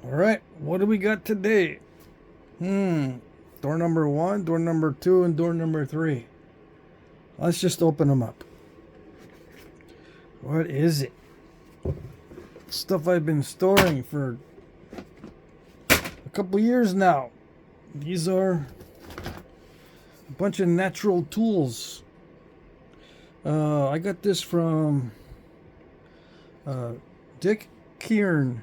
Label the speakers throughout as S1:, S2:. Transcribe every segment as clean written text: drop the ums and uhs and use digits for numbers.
S1: Alright, what do we got today? Door number 1, door number 2, and door number 3. Let's just open them up. What is it? Stuff I've been storing for a couple years now. These are a bunch of natural tools. I got this from Dick Kieran,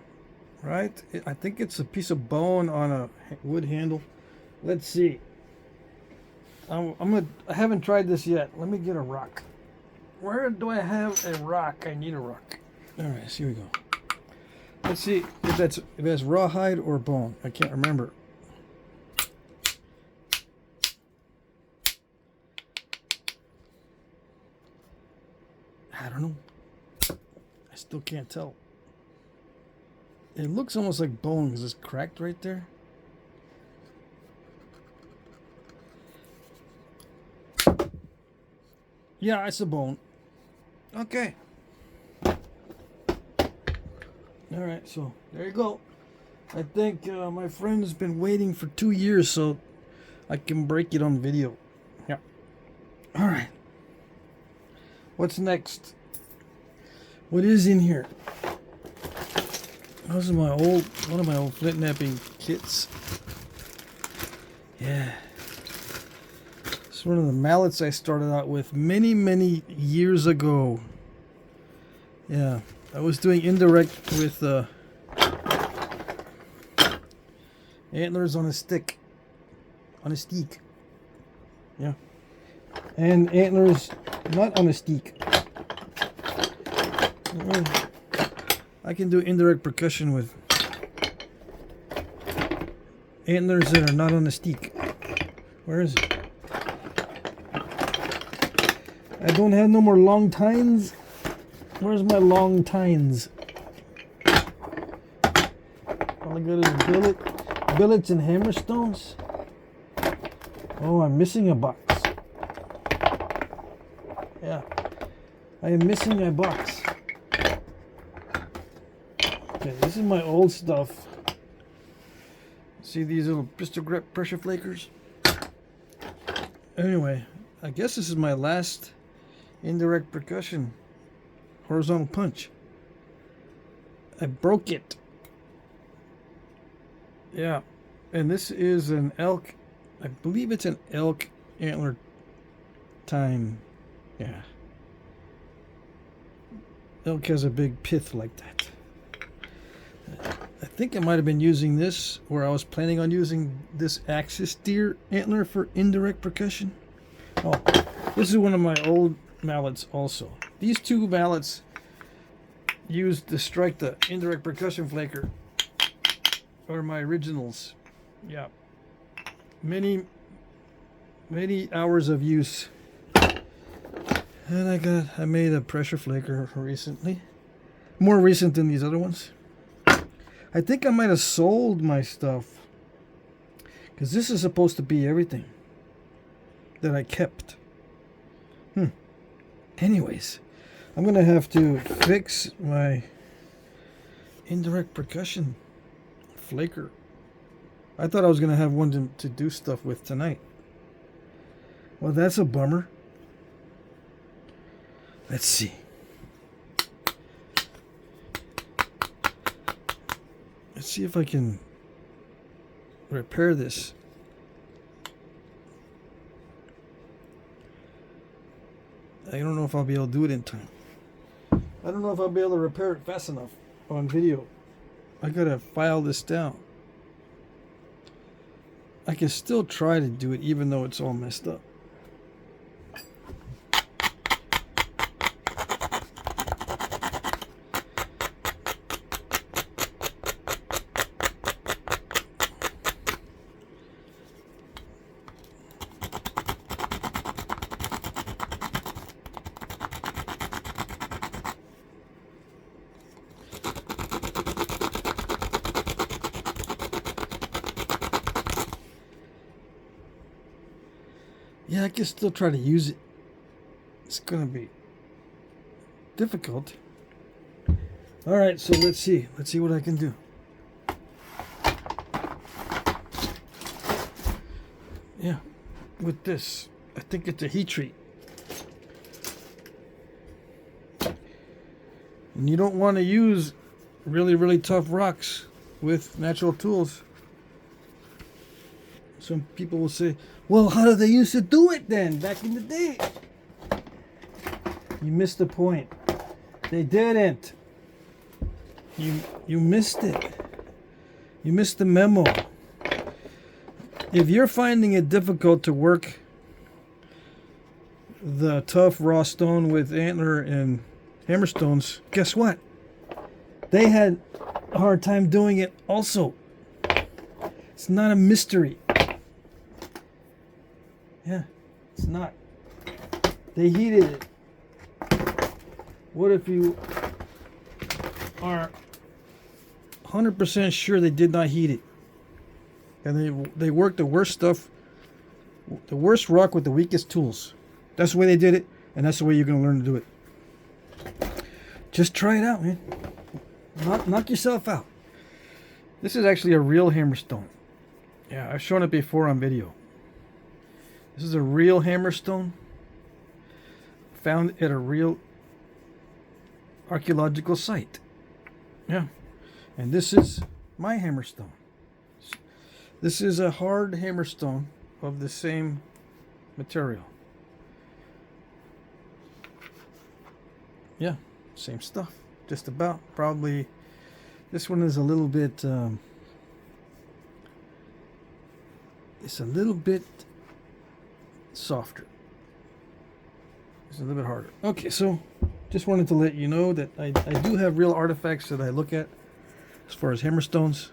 S1: right? I think it's a piece of bone on a wood handle. Let's see. I haven't tried this yet. Let me get a rock. Where do I have a rock? I need a rock. All right, here we go. Let's see if it has rawhide or bone. I can't remember. I don't know. I still can't tell. It looks almost like bone because it's cracked right there. Yeah, it's a bone. Okay. Alright, so there you go. I think my friend's been waiting for 2 years so I can break it on video. Yeah. Alright. What's next? What is in here? This is one of my old Flintknapping kits. Yeah. It's one of the mallets I started out with many years ago. Yeah, I was doing Indirect with antlers on a stick. On a steak. Yeah. And antlers not on a steak. I can do indirect percussion with antlers that are not on a steak. Where is it? I don't have no more long tines. Where's my long tines? All I got is billets and hammerstones. Oh, I'm missing a box. Yeah, I am missing a box. Okay, this is my old stuff. See these little pistol grip pressure flakers? Anyway, I guess this is my last indirect percussion horizontal punch. I broke it. Yeah, and this is an elk. I believe it's an elk antler tine. Yeah. Elk has a big pith like that. I think I might have been using this, or I was planning on using this axis deer antler for indirect percussion. Oh, this is one of my old mallets also. These two mallets used to strike the indirect percussion flaker are my originals. Yeah. Many hours of use. And I made a pressure flaker recently. More recent than these other ones. I think I might have sold my stuff, because this is supposed to be everything that I kept. Anyways, I'm going to have to fix my indirect percussion flaker. I thought I was going to have one to do stuff with tonight. Well, that's a bummer. Let's see. Let's see if I can repair this. I don't know if I'll be able to do it in time. I don't know if I'll be able to repair it fast enough on video. I gotta file this down. I can still try to do it even though it's all messed up. Yeah, I can still try to use it. It's gonna be difficult. Alright, so let's see. Let's see what I can do. Yeah, with this. I think it's a heat treat. And you don't want to use really, really tough rocks with natural tools. Some people will say, well, how did they used to do it then, back in the day? You missed the point. They didn't. You missed it. You missed the memo. If you're finding it difficult to work the tough raw stone with antler and hammerstones, guess what? They had a hard time doing it also. It's not a mystery. Yeah, it's not. They heated it. What if you are 100% sure they did not heat it? And they worked the worst stuff, the worst rock with the weakest tools. That's the way they did it, and that's the way you're going to learn to do it. Just try it out, man. Knock yourself out. This is actually a real hammerstone. Yeah, I've shown it before on video. This is a real hammerstone found at a real archaeological site. Yeah. And this is my hammerstone. This is a hard hammerstone of the same material. Yeah, same stuff. Just about. Probably this one is a little bit it's a little bit softer. It's a little bit harder. Okay, so just wanted to let you know that I do have real artifacts that I look at as far as hammerstones.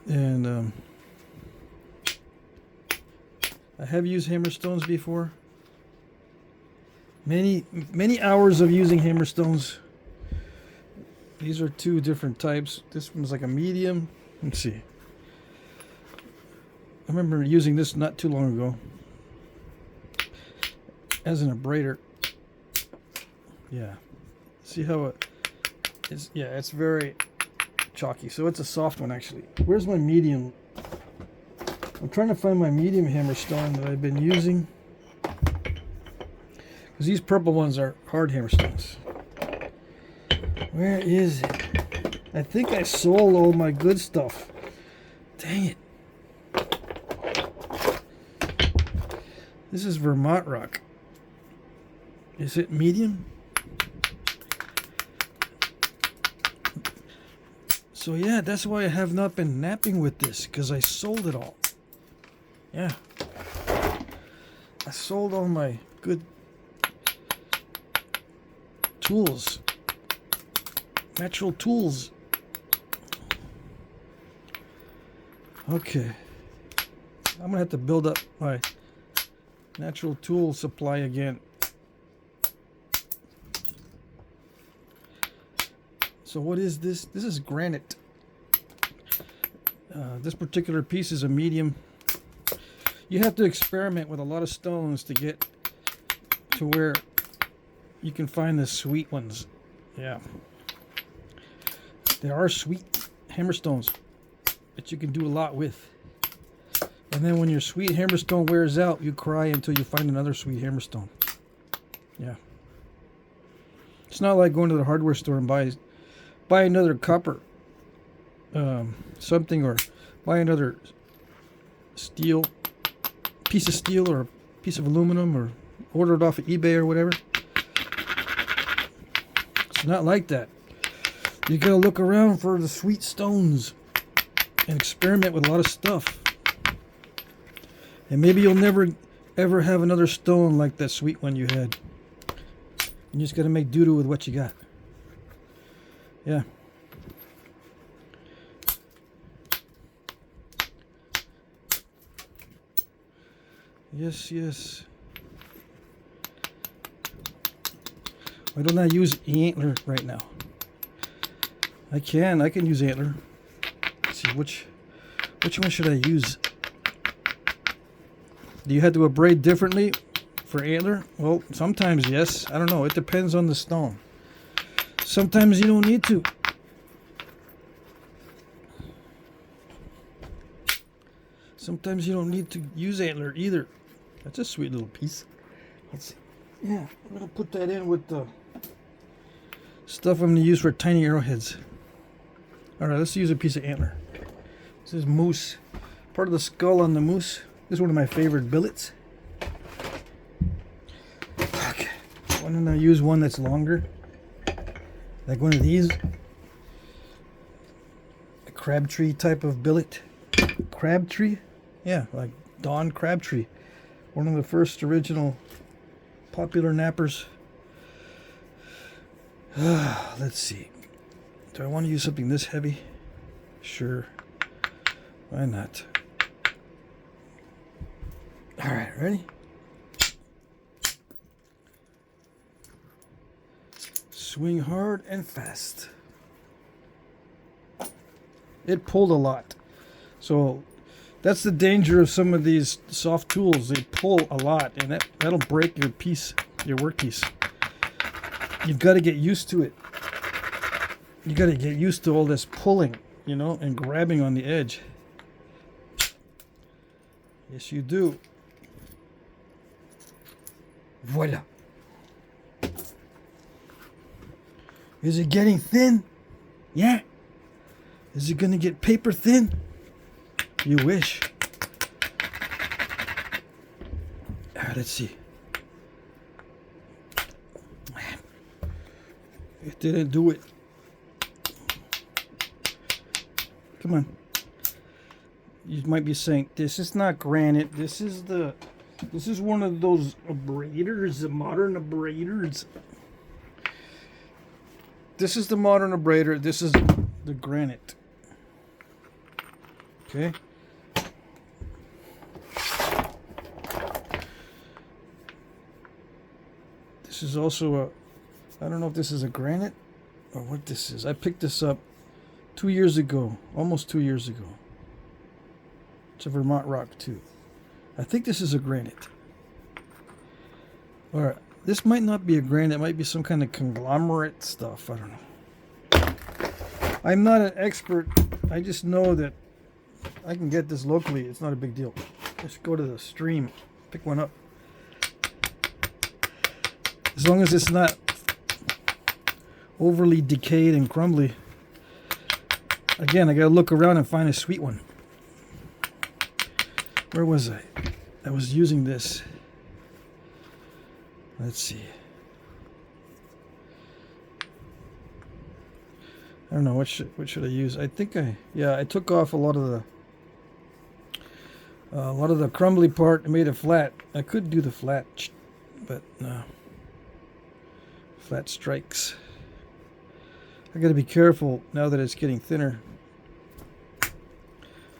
S1: And I have used hammerstones before. Many hours of using hammerstones. These are two different types. This one's like a medium. Let's see. I remember using this not too long ago as an abrader. Yeah. See how it is? Yeah, it's very chalky. So it's a soft one actually. Where's my medium? I'm trying to find my medium hammerstone that I've been using. Because these purple ones are hard hammerstones. Where is it? I think I sold all my good stuff. Dang it. This is Vermont rock. Is it medium? So yeah, that's why I have not been napping with this, because I sold it all. Yeah. I sold all my good tools. Natural tools. Okay. I'm gonna have to build up my natural tool supply again. So what is this? This is granite. This particular piece is a medium. You have to experiment with a lot of stones to get to where you can find the sweet ones. Yeah. There are sweet hammerstones that you can do a lot with. And then when your sweet hammerstone wears out, you cry until you find another sweet hammerstone. Yeah. It's not like going to the hardware store and buy another copper something, or buy another steel piece of steel or a piece of aluminum, or order it off of eBay or whatever. It's not like that. You gotta look around for the sweet stones and experiment with a lot of stuff. And maybe you'll never ever have another stone like that sweet one you had. You just gotta make do with what you got. Yeah. Yes, yes. Why don't I use antler right now? I can use antler. Let's see, which one should I use? Do you have to abrade differently for antler? Well, sometimes yes. I don't know. It depends on the stone. Sometimes you don't need to. Sometimes you don't need to use antler either. That's a sweet little piece. Let's see. Yeah, I'm gonna put that in with the stuff I'm gonna use for tiny arrowheads. Alright, let's use a piece of antler. This is moose. Part of the skull on the moose. This is one of my favorite billets. Okay. Why don't I use one that's longer? Like one of these. A crabtree type of billet. Crabtree? Yeah, like Don Crabtree. One of the first original popular nappers. Let's see. Do I want to use something this heavy? Sure. Why not? Alright, ready? Swing hard and fast. It pulled a lot. So that's the danger of some of these soft tools. They pull a lot, and that'll break your piece, your workpiece. You've got to get used to it. You got to get used to all this pulling, you know, and grabbing on the edge. Yes, you do. Voila. Is it getting thin? Yeah. Is it going to get paper thin? You wish. Let's see. It didn't do it. Come on. You might be saying, this is not granite. This is one of those abraders, the modern abraders. This is the modern abrader. This is the granite. Okay. This is also I don't know if this is a granite or what this is. I picked this up 2 years ago, almost 2 years ago. It's a Vermont rock too. I think this is a granite. Or this might not be a granite. It might be some kind of conglomerate stuff. I don't know. I'm not an expert. I just know that I can get this locally. It's not a big deal. Just go to the stream, pick one up. As long as it's not overly decayed and crumbly. Again, I gotta look around and find a sweet one. Where was I? I was using this. Let's see. I don't know what should I use. I think I took off a lot of the crumbly part and made it flat. I could do the flat, but no. Flat strikes. I got to be careful now that it's getting thinner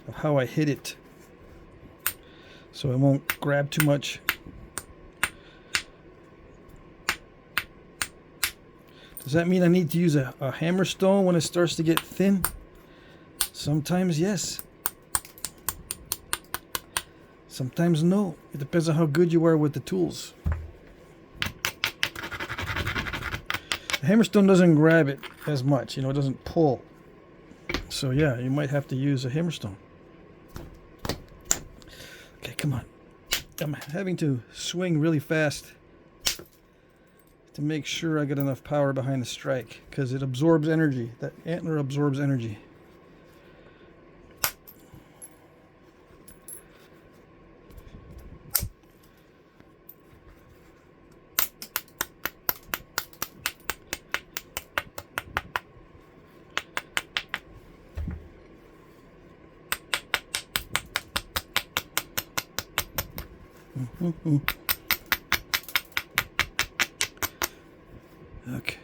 S1: of how I hit it, so I won't grab too much. Does that mean I need to use a hammerstone when it starts to get thin? Sometimes yes. Sometimes no. It depends on how good you are with the tools. The hammerstone doesn't grab it as much, you know, it doesn't pull. So yeah, you might have to use a hammerstone. Okay, come on. I'm having to swing really fast to make sure I get enough power behind the strike, because it absorbs energy. That antler absorbs energy. Okay.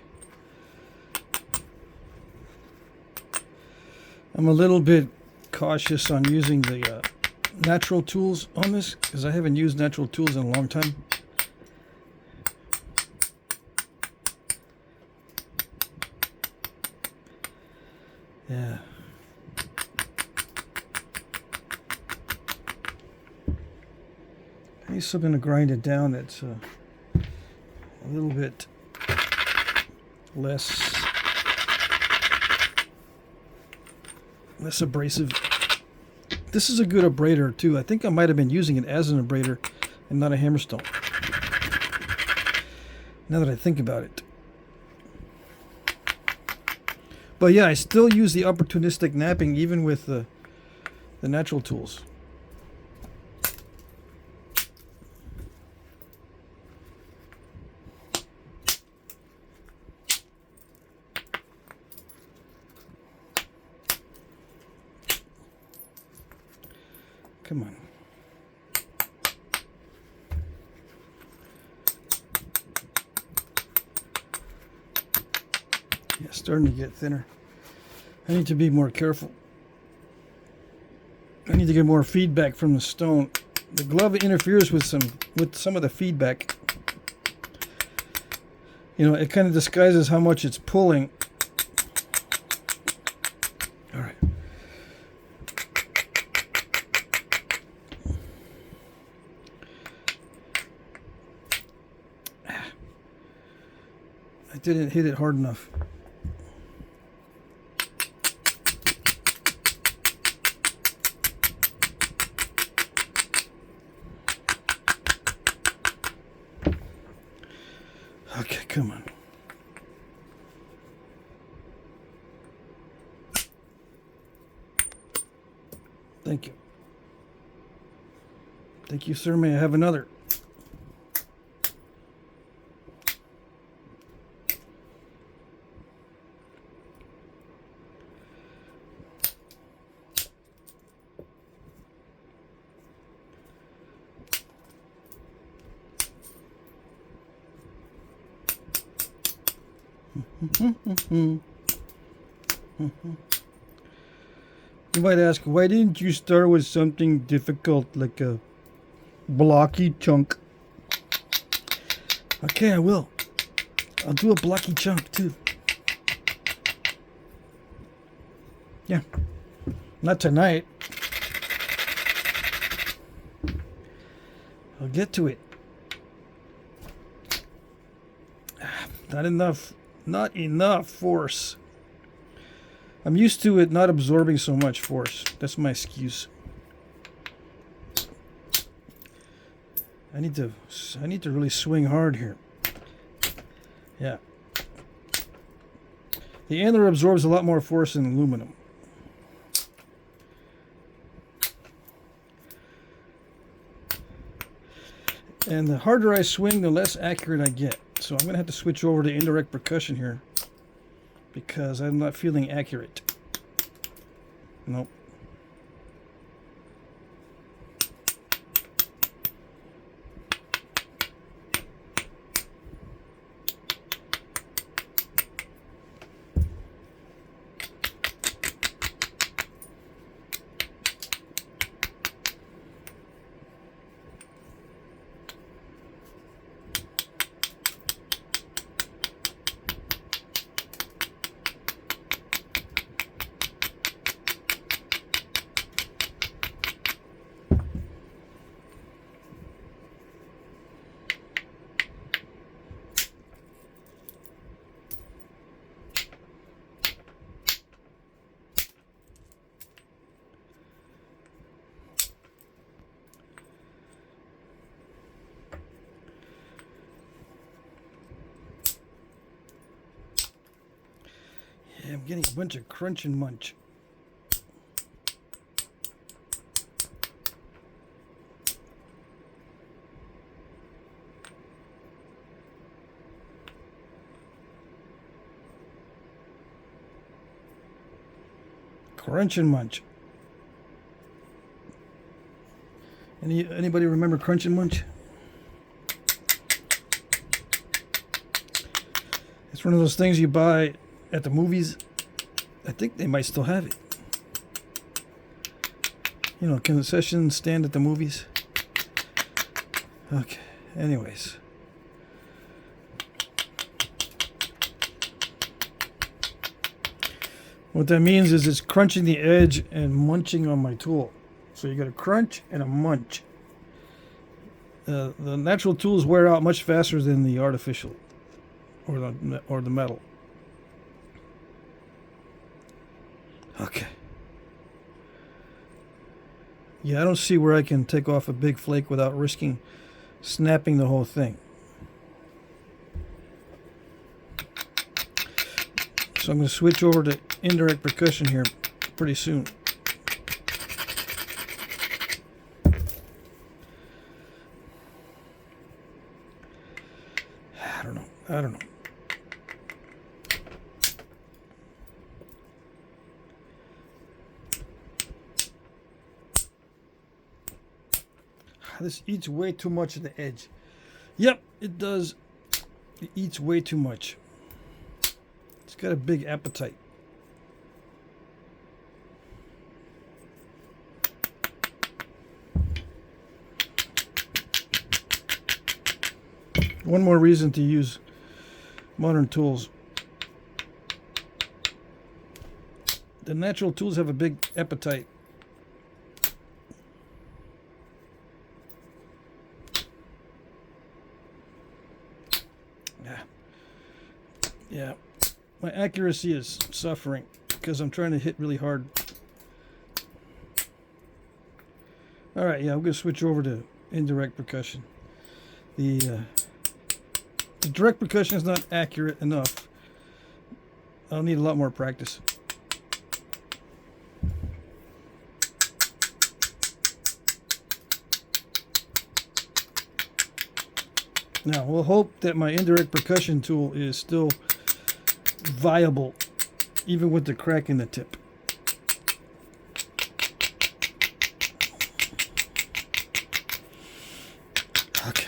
S1: I'm a little bit cautious on using the natural tools on this, because I haven't used natural tools in a long time. Yeah. I need something to grind it down that's a little bit less abrasive. This is a good abrader too. I think I might have been using it as an abrader and not a hammerstone. Now that I think about it. But yeah, I still use the opportunistic knapping even with the natural tools. Come on. Yeah, starting to get thinner. I need to be more careful. I need to get more feedback from the stone. The glove interferes with some of the feedback. You know, it kind of disguises how much it's pulling. All right. I didn't hit it hard enough. Okay, come on. Thank you. Thank you, sir. May I have another? You might ask, why didn't you start with something difficult like a blocky chunk? Okay, I will. I'll do a blocky chunk too. Yeah. Not tonight. I'll get to it. Not enough. Not enough force. I'm used to it not absorbing so much force. That's my excuse. I need to really swing hard here. Yeah. The antler absorbs a lot more force than aluminum. And the harder I swing, the less accurate I get. So I'm going to have to switch over to indirect percussion here because I'm not feeling accurate. Nope. Yeah, I'm getting a bunch of crunch and munch. Crunch and munch. Anybody remember crunch and munch? It's one of those things you buy at the movies. I think they might still have it. You know, concession stand at the movies. Okay, anyways. What that means is it's crunching the edge and munching on my tool. So you got a crunch and a munch. The natural tools wear out much faster than the artificial or the metal. Okay. Yeah, I don't see where I can take off a big flake without risking snapping the whole thing. So I'm going to switch over to indirect percussion here pretty soon. I don't know. This eats way too much of the edge. Yep, it does. It eats way too much. It's got a big appetite. One more reason to use modern tools. The natural tools have a big appetite. Yeah, my accuracy is suffering because I'm trying to hit really hard. All right, yeah, I'm going to switch over to indirect percussion. The direct percussion is not accurate enough. I'll need a lot more practice. Now, we'll hope that my indirect percussion tool is still viable, even with the crack in the tip. Okay.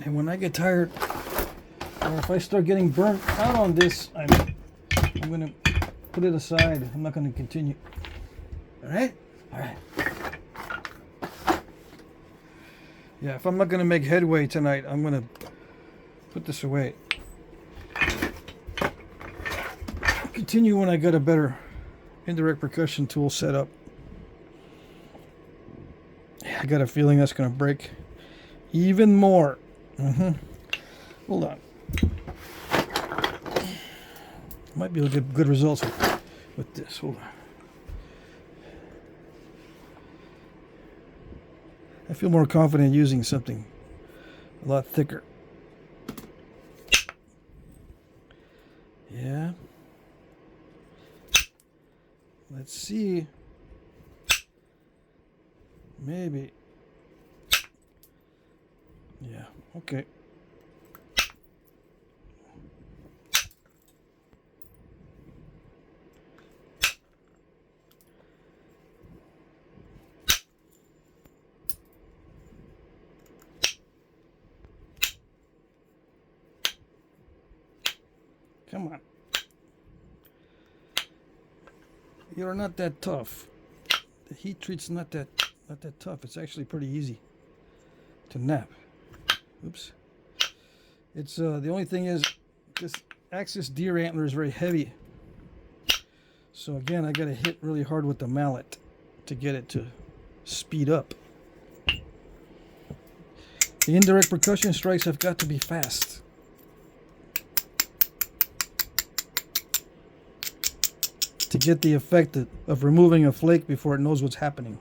S1: And when I get tired, or if I start getting burnt out on this, I'm going to put it aside. I'm not going to continue. All right? All right. Yeah, if I'm not going to make headway tonight, I'm going to put this away. Continue when I got a better indirect percussion tool set up. Yeah, I got a feeling that's going to break even more. Hold on. Might be able to get good results with this. Hold on. I feel more confident using something a lot thicker. Yeah. Let's see. Maybe. Yeah, okay. Come on. You're not that tough. The heat treat's not that tough. It's actually pretty easy to nap. Oops. It's the only thing is this axis deer antler is very heavy. So again, I got to hit really hard with the mallet to get it to speed up. The indirect percussion strikes have got to be fast. To get the effect of removing a flake before it knows what's happening.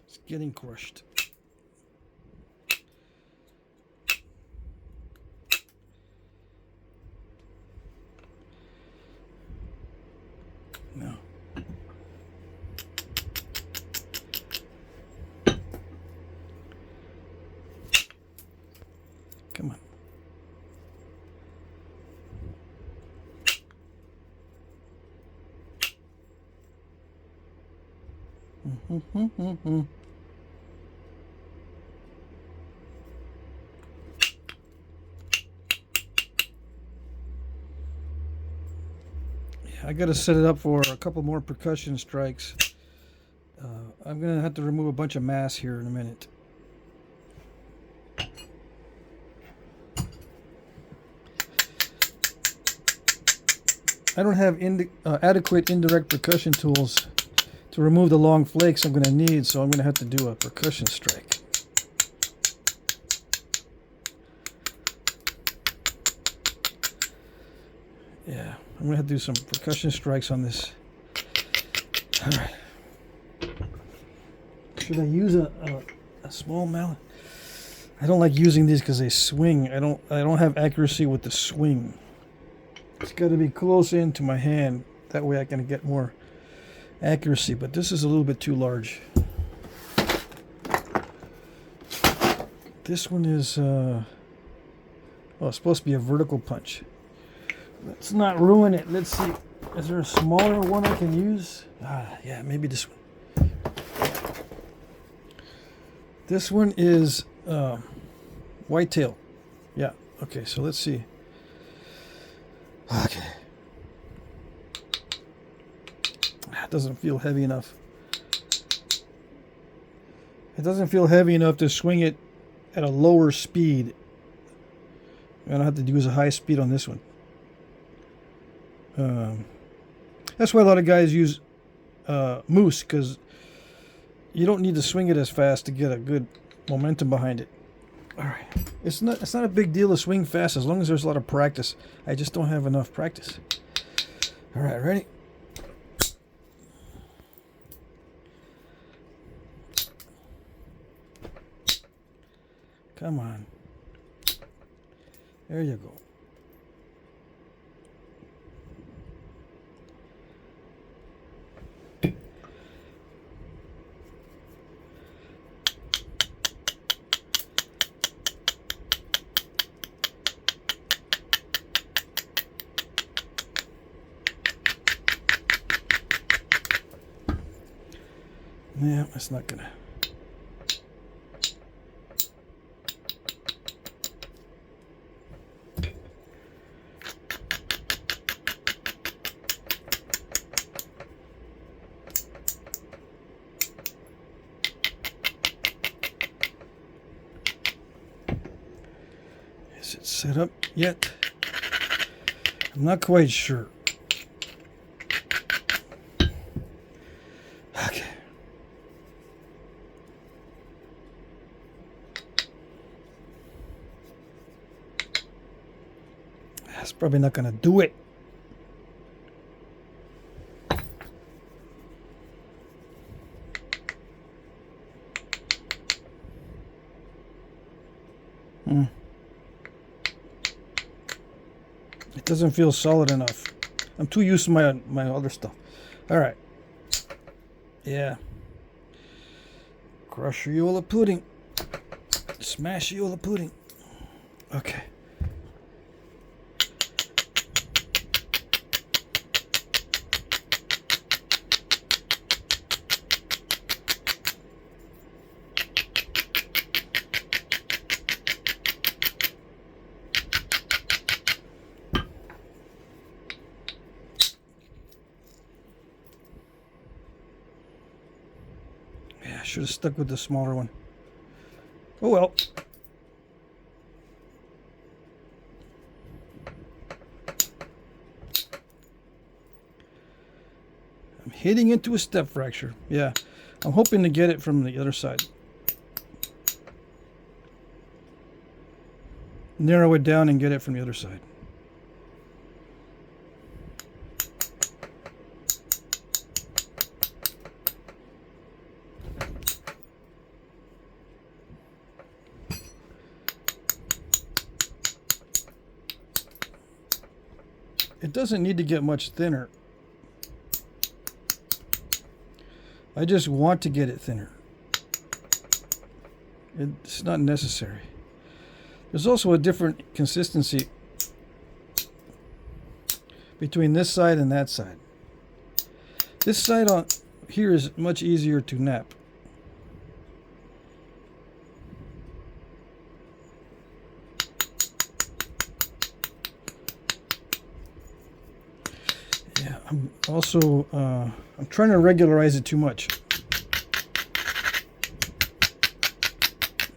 S1: It's getting crushed. No. Come on. I got to set it up for a couple more percussion strikes. I'm going to have to remove a bunch of mass here in a minute. I don't have adequate indirect percussion tools to remove the long flakes I'm going to need, so I'm going to have to do a percussion strike. Yeah, I'm going to have to do some percussion strikes on this. Alright. Should I use a small mallet? I don't like using these because they swing. I don't have accuracy with the swing. It's got to be close into my hand. That way I can get more accuracy. But this is a little bit too large. This one is it's supposed to be a vertical punch. Let's not ruin it. Let's see. Is there a smaller one I can use? Yeah, maybe this one. This one is whitetail. Yeah. Okay, so let's see. Okay. It doesn't feel heavy enough. It doesn't feel heavy enough to swing it at a lower speed. I'm going to have to use a high speed on this one. That's why a lot of guys use moose, because you don't need to swing it as fast to get a good momentum behind it. All right, it's not a big deal to swing fast as long as there's a lot of practice. I just don't have enough practice. All right, ready? Come on. There you go. Yeah, it's not gonna. Is it set up yet? I'm not quite sure. Okay. That's probably not going to do it. It doesn't feel solid enough. I'm too used to my other stuff. All right. Yeah. Crush Riola pudding. Smash Riola pudding. Okay. Should have stuck with the smaller one. Oh well. I'm hitting into a step fracture. Yeah, I'm hoping to get it from the other side. Narrow it down and get it from the other side. It doesn't need to get much thinner. I just want to get it thinner. It's not necessary. There's also a different consistency between this side and that side. This side on here is much easier to knap. Yeah, I'm also I'm trying to regularize it too much.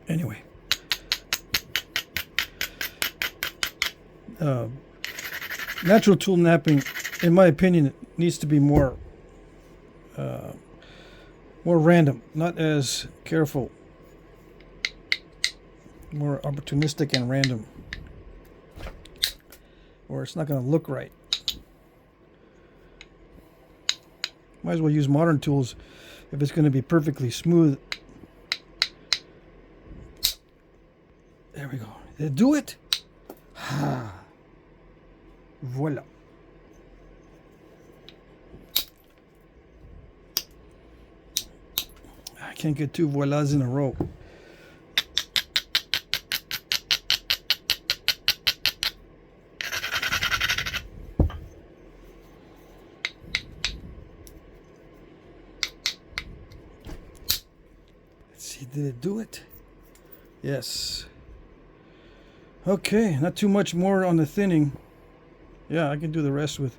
S1: Anyway, natural tool knapping in my opinion, it needs to be more random, not as careful, more opportunistic and random, or it's not going to look right. Might as well use modern tools if it's going to be perfectly smooth. There we go. Did it do it? Ah. Voila. I can't get two voilas in a row. Let's see, did it do it? Yes. Okay, not too much more on the thinning. Yeah, I can do the rest with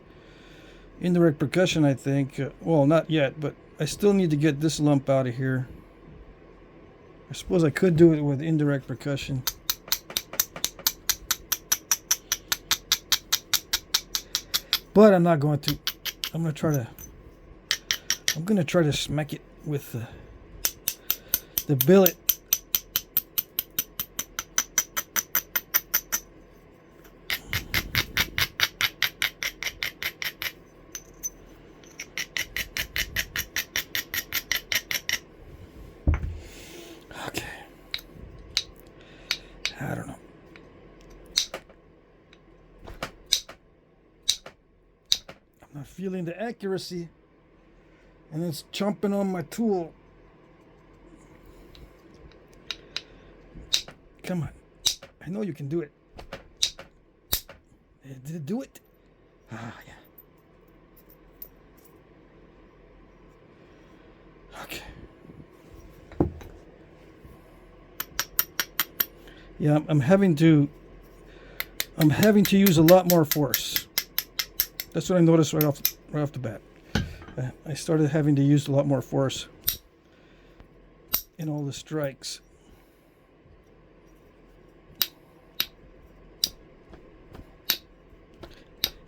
S1: indirect percussion, I think. Well, not yet, but I still need to get this lump out of here. I suppose I could do it with indirect percussion. But I'm not going to. I'm going to try to smack it with the billet. I don't know. I'm not feeling the accuracy, and it's chomping on my tool. Come on. I know you can do it. Did it do it? Ah, yeah. Okay. Yeah, I'm having to use a lot more force. That's what I noticed right off the bat. I started having to use a lot more force in all the strikes.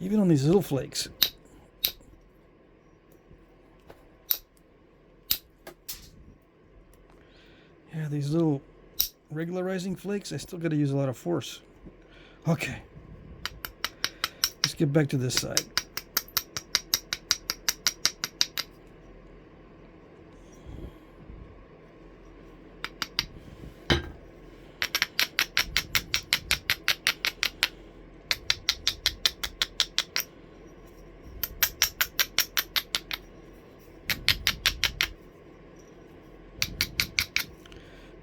S1: Even on these little flakes. Yeah, these little regularizing flakes, I still got to use a lot of force. Okay. Let's get back to this side.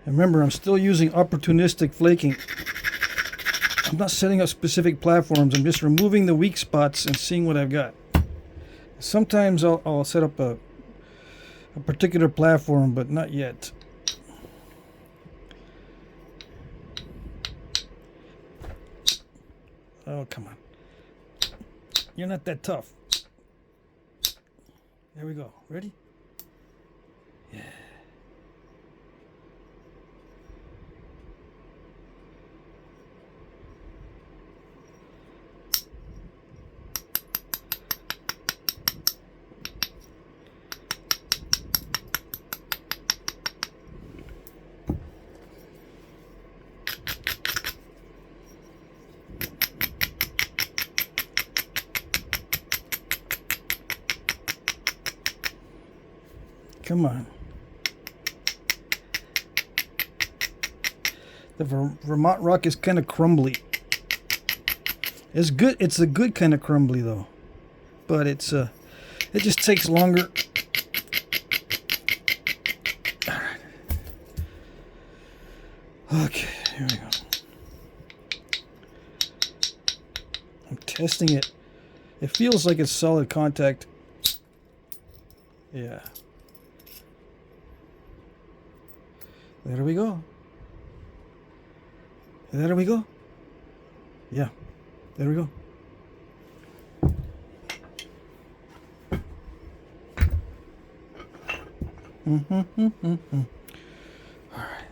S1: And remember, I'm still using opportunistic flaking. I'm not setting up specific platforms. I'm just removing the weak spots and seeing what I've got. Sometimes I'll set up a particular platform, but not yet. Oh, come on. You're not that tough. There we go. Ready? Yeah. Come on. The Vermont rock is kind of crumbly. It's good. It's a good kind of crumbly though, but it just takes longer. All right. Okay, here we go. I'm testing it. It feels like it's solid contact. Yeah. There we go. There we go. Yeah. There we go. All right.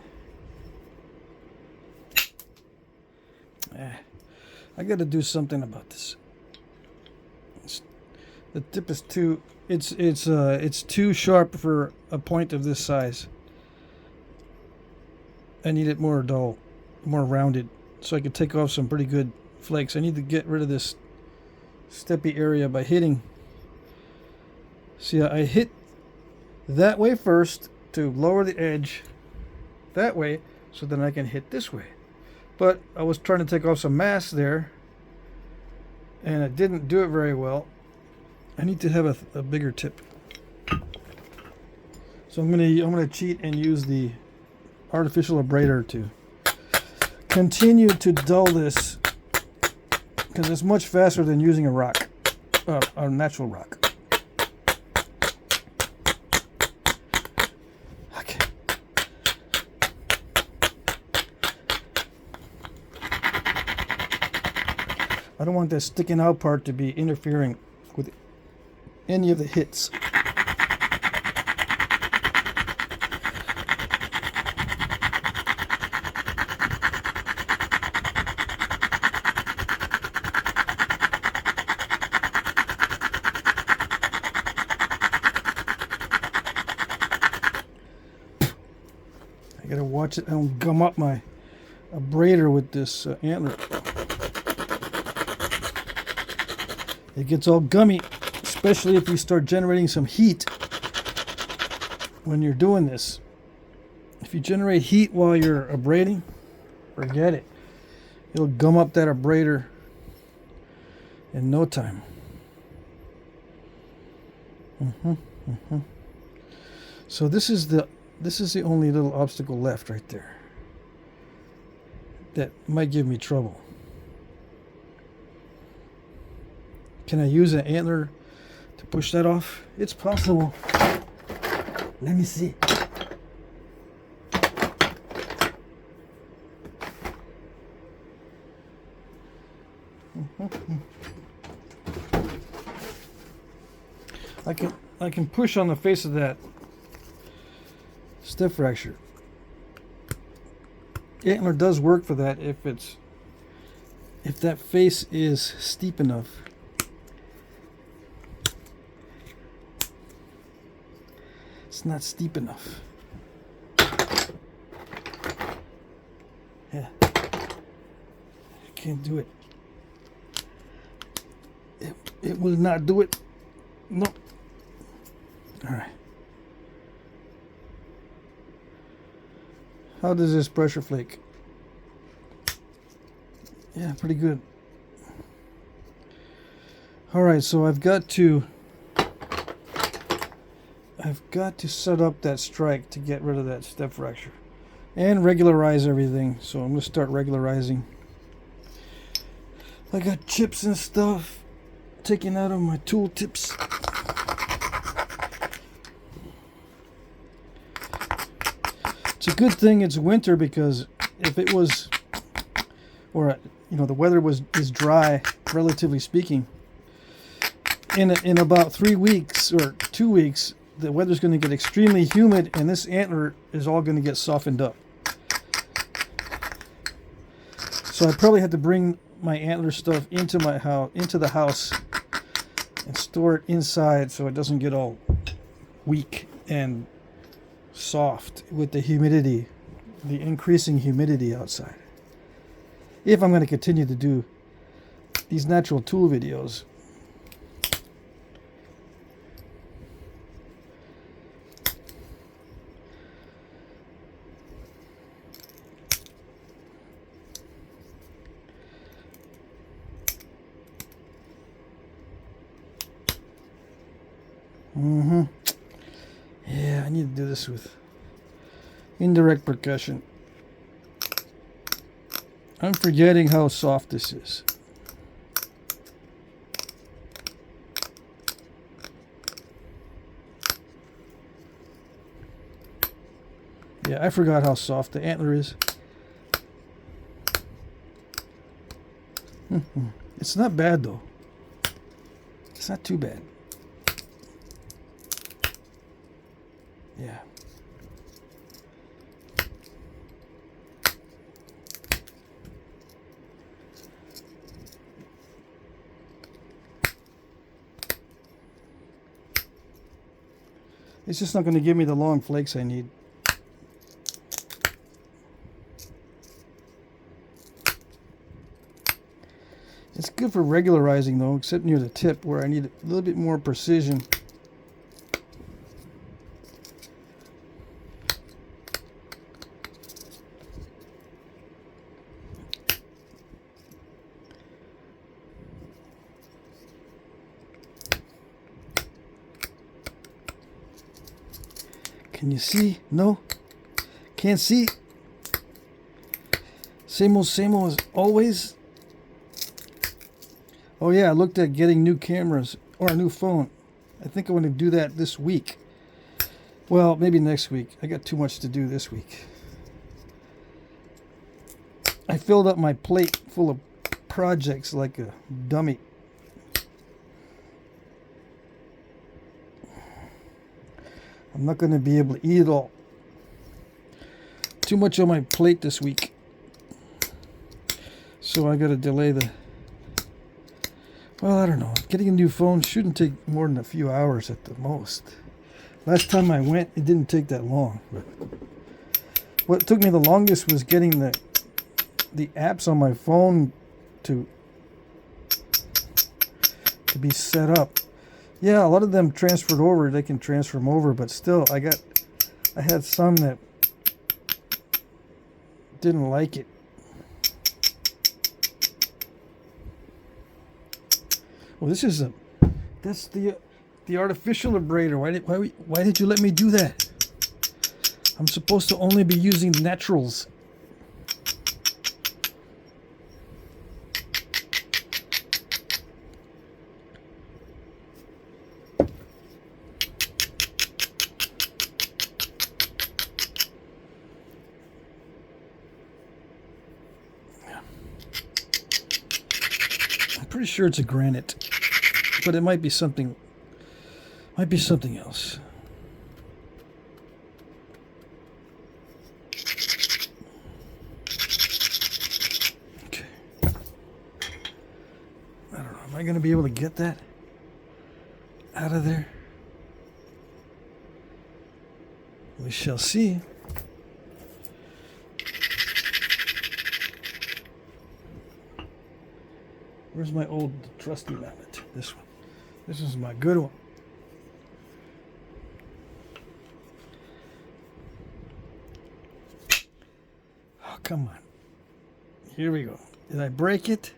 S1: I got to do something about this. The tip is too. It's too sharp for a point of this size. I need it more dull, more rounded, so I can take off some pretty good flakes. I need to get rid of this steppy area by hitting. See, I hit that way first to lower the edge that way, so then I can hit this way. But I was trying to take off some mass there, and it didn't do it very well. I need to have a bigger tip. So I'm gonna cheat and use the artificial abrader to continue to dull this, because it's much faster than using a rock, a natural rock. Okay. I don't want that sticking out part to be interfering with any of the hits. I gotta watch it. I don't gum up my abrader with this antler. It gets all gummy, especially if you start generating some heat when you're doing this. If you generate heat while you're abrading, forget it. It'll gum up that abrader in no time. So this is the only little obstacle left right there that might give me trouble. Can I use an antler to push that off? It's possible. Let me see. I can push on the face of that step fracture. Antler does work for that if that face is steep enough. It's not steep enough. Yeah. I can't do it. It will not do it. No. Alright. How does this pressure flake? Yeah, pretty good. Alright, so I've got to set up that strike to get rid of that step fracture and regularize everything. So I'm going to start regularizing. I got chips and stuff taken out of my tool tips. It's a good thing it's winter, because if it was, or the weather is dry, relatively speaking, in about 3 weeks or 2 weeks, the weather's going to get extremely humid, and this antler is all going to get softened up. So I probably had to bring my antler stuff into the house, and store it inside so it doesn't get all weak and soft with the humidity, the increasing humidity outside. If I'm going to continue to do these natural tool videos. Yeah, I need to do this with indirect percussion. I'm forgetting how soft this is. Yeah, I forgot how soft the antler is. It's not bad though. It's not too bad. Yeah. It's just not going to give me the long flakes I need. It's good for regularizing though, except near the tip where I need a little bit more precision. Can you see? No? Can't see? Same old as always. Oh yeah, I looked at getting new cameras or a new phone. I think I want to do that this week. Well, maybe next week. I got too much to do this week. I filled up my plate full of projects like a dummy. I'm not going to be able to eat it all. Too much on my plate this week. So I got to delay the... Well, I don't know. Getting a new phone shouldn't take more than a few hours at the most. Last time I went, it didn't take that long. But what took me the longest was getting the apps on my phone to be set up. Yeah, a lot of them transferred over. They can transfer them over, but still, I had some that didn't like it. Well, that's the artificial abrader. Why did you let me do that? I'm supposed to only be using naturals. Pretty sure it's a granite, but it might be something else. Okay. I don't know. Am I going to be able to get that out of there? We shall see. Where's my old trusty mallet? This one. This is my good one. Oh, come on. Here we go. Did I break it?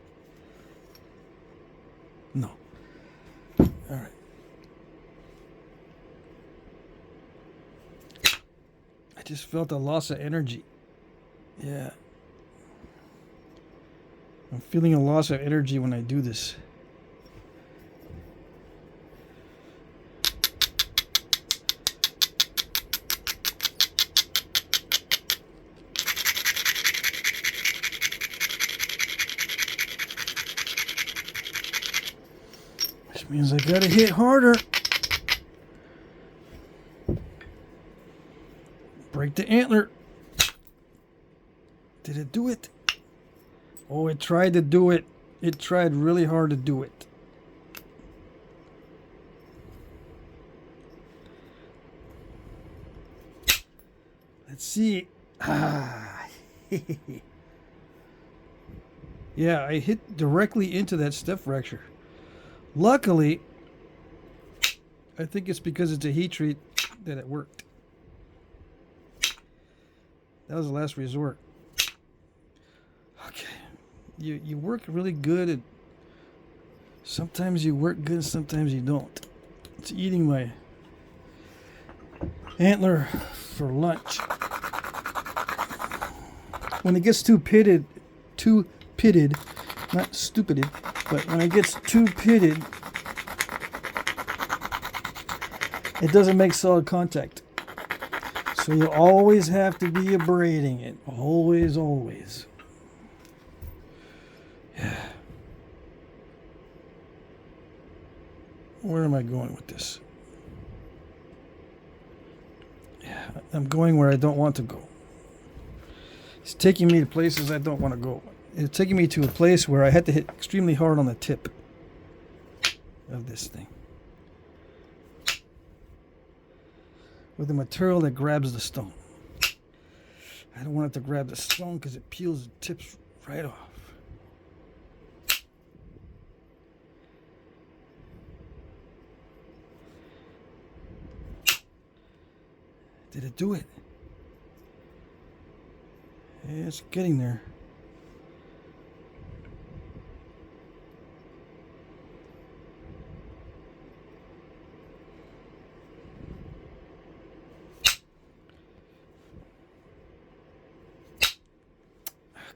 S1: No. All right. I just felt a loss of energy. Yeah. I'm feeling a loss of energy when I do this. Which means I gotta hit harder. Break the antler. Did it do it? Oh, it tried to do it. It tried really hard to do it. Let's see. Ah. Yeah, I hit directly into that step fracture. Luckily, I think it's because it's a heat treat that it worked. That was the last resort. Okay. You work really good at... Sometimes you work good, sometimes you don't. It's eating my antler for lunch. When it gets too pitted, not stupided, but when it gets too pitted, it doesn't make solid contact. So you always have to be abrading it. Always, always. Yeah. Where am I going with this? Yeah, I'm going where I don't want to go. It's taking me to places I don't want to go. It's taking me to a place where I had to hit extremely hard on the tip of this thing. with a material that grabs the stone. I don't want it to grab the stone because it peels the tips right off. Did it do it? Yeah, it's getting there.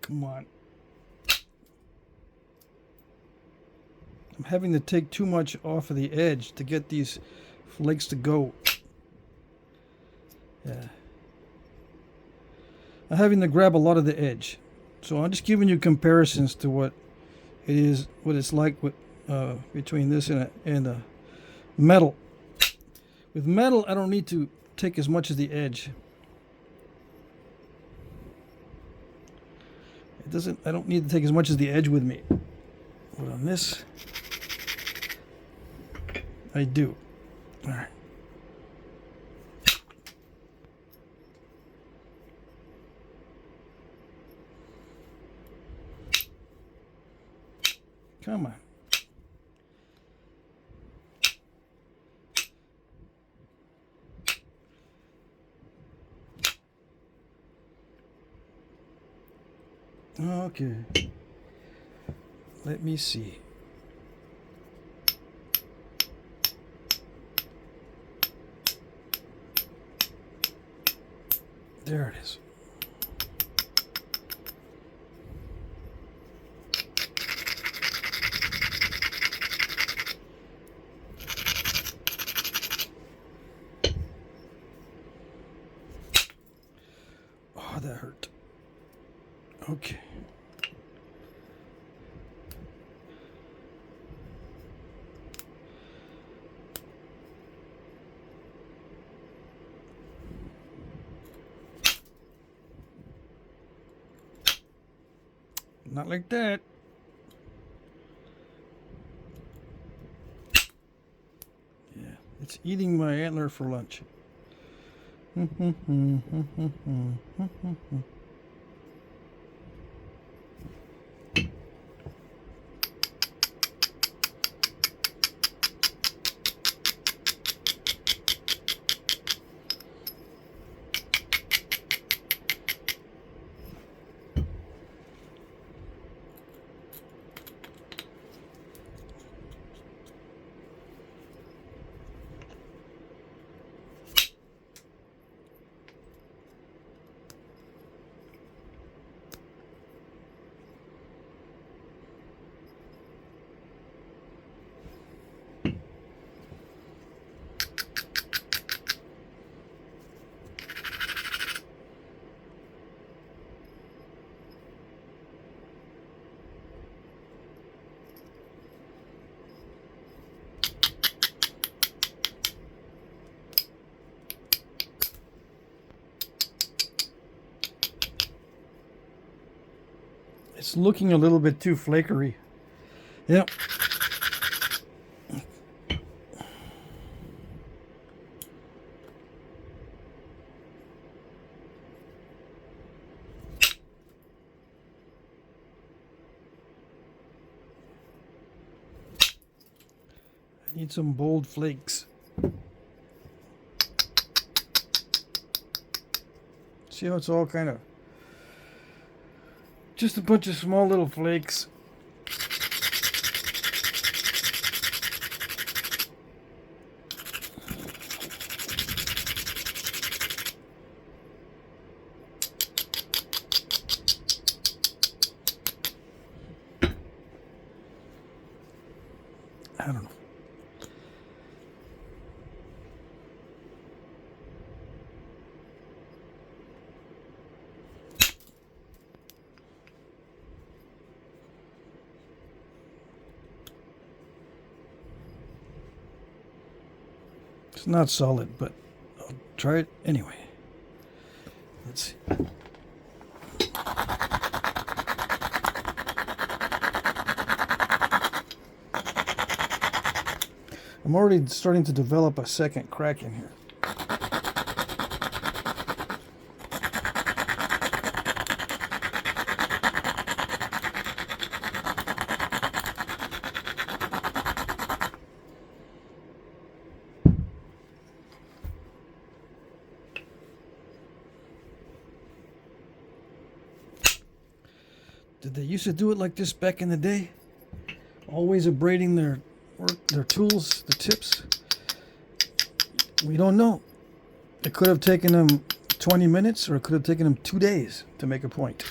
S1: Come on. I'm having to take too much off of the edge to get these flakes to go. Yeah. I'm having to grab a lot of the edge. So I'm just giving you comparisons to what it is, what it's like with between this and metal. With metal, I don't need to take as much of the edge. I don't need to take as much as the edge with me. But on this, I do. All right. Come on. Okay. Let me see. There it is. Oh, that hurt. Okay. Not like that. Yeah, it's eating my antler for lunch. It's looking a little bit too flakery. Yep. I need some bold flakes. See how it's all kind of just a bunch of small little flakes. I don't know. It's not solid, but I'll try it anyway. Let's see. I'm already starting to develop a second crack in here. Did they used to do it like this back in the day? Always abrading their work, their tools, the tips? We don't know. It could have taken them 20 minutes or it could have taken them 2 days to make a point.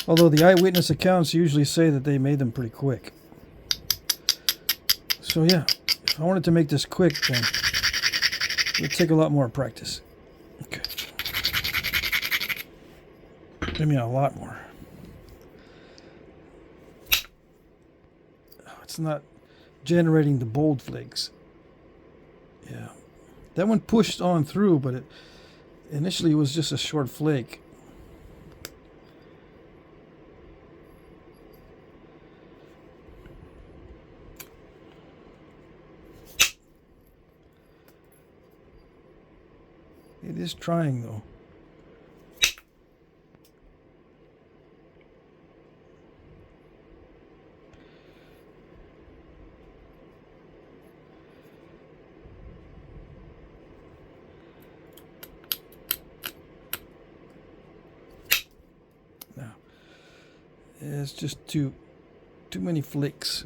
S1: Although the eyewitness accounts usually say that they made them pretty quick. So yeah, if I wanted to make this quick, then it would take a lot more practice. Okay. I mean, a lot more. It's not generating the bold flakes. Yeah. That one pushed on through, but it initially was just a short flake. It is trying though. Now, it's just too many flakes.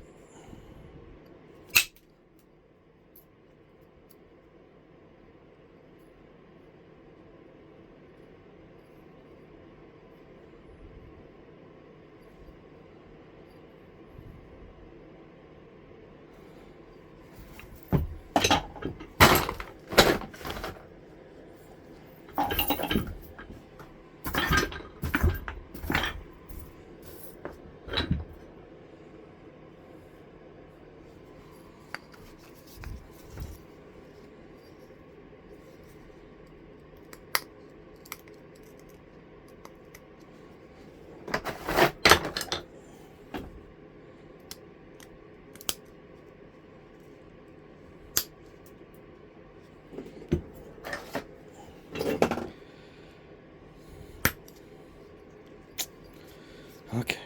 S1: Okay.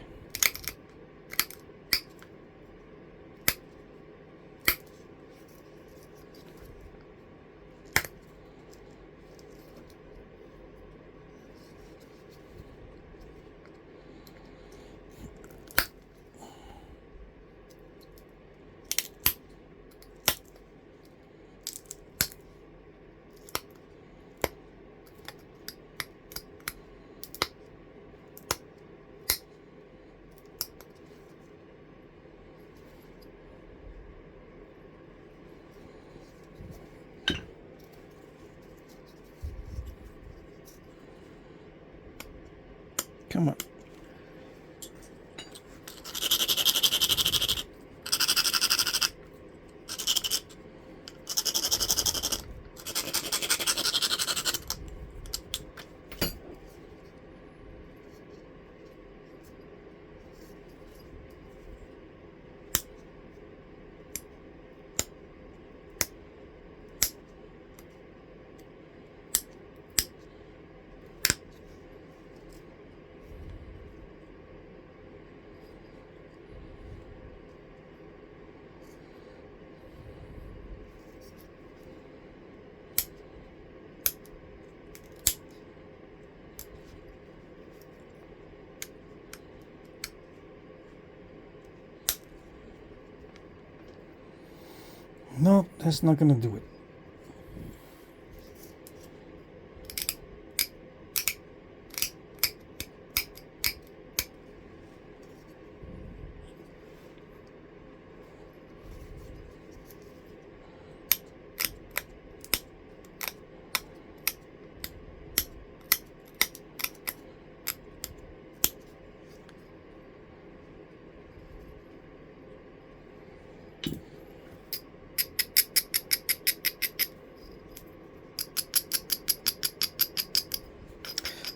S1: Come on. No, that's not going to do it.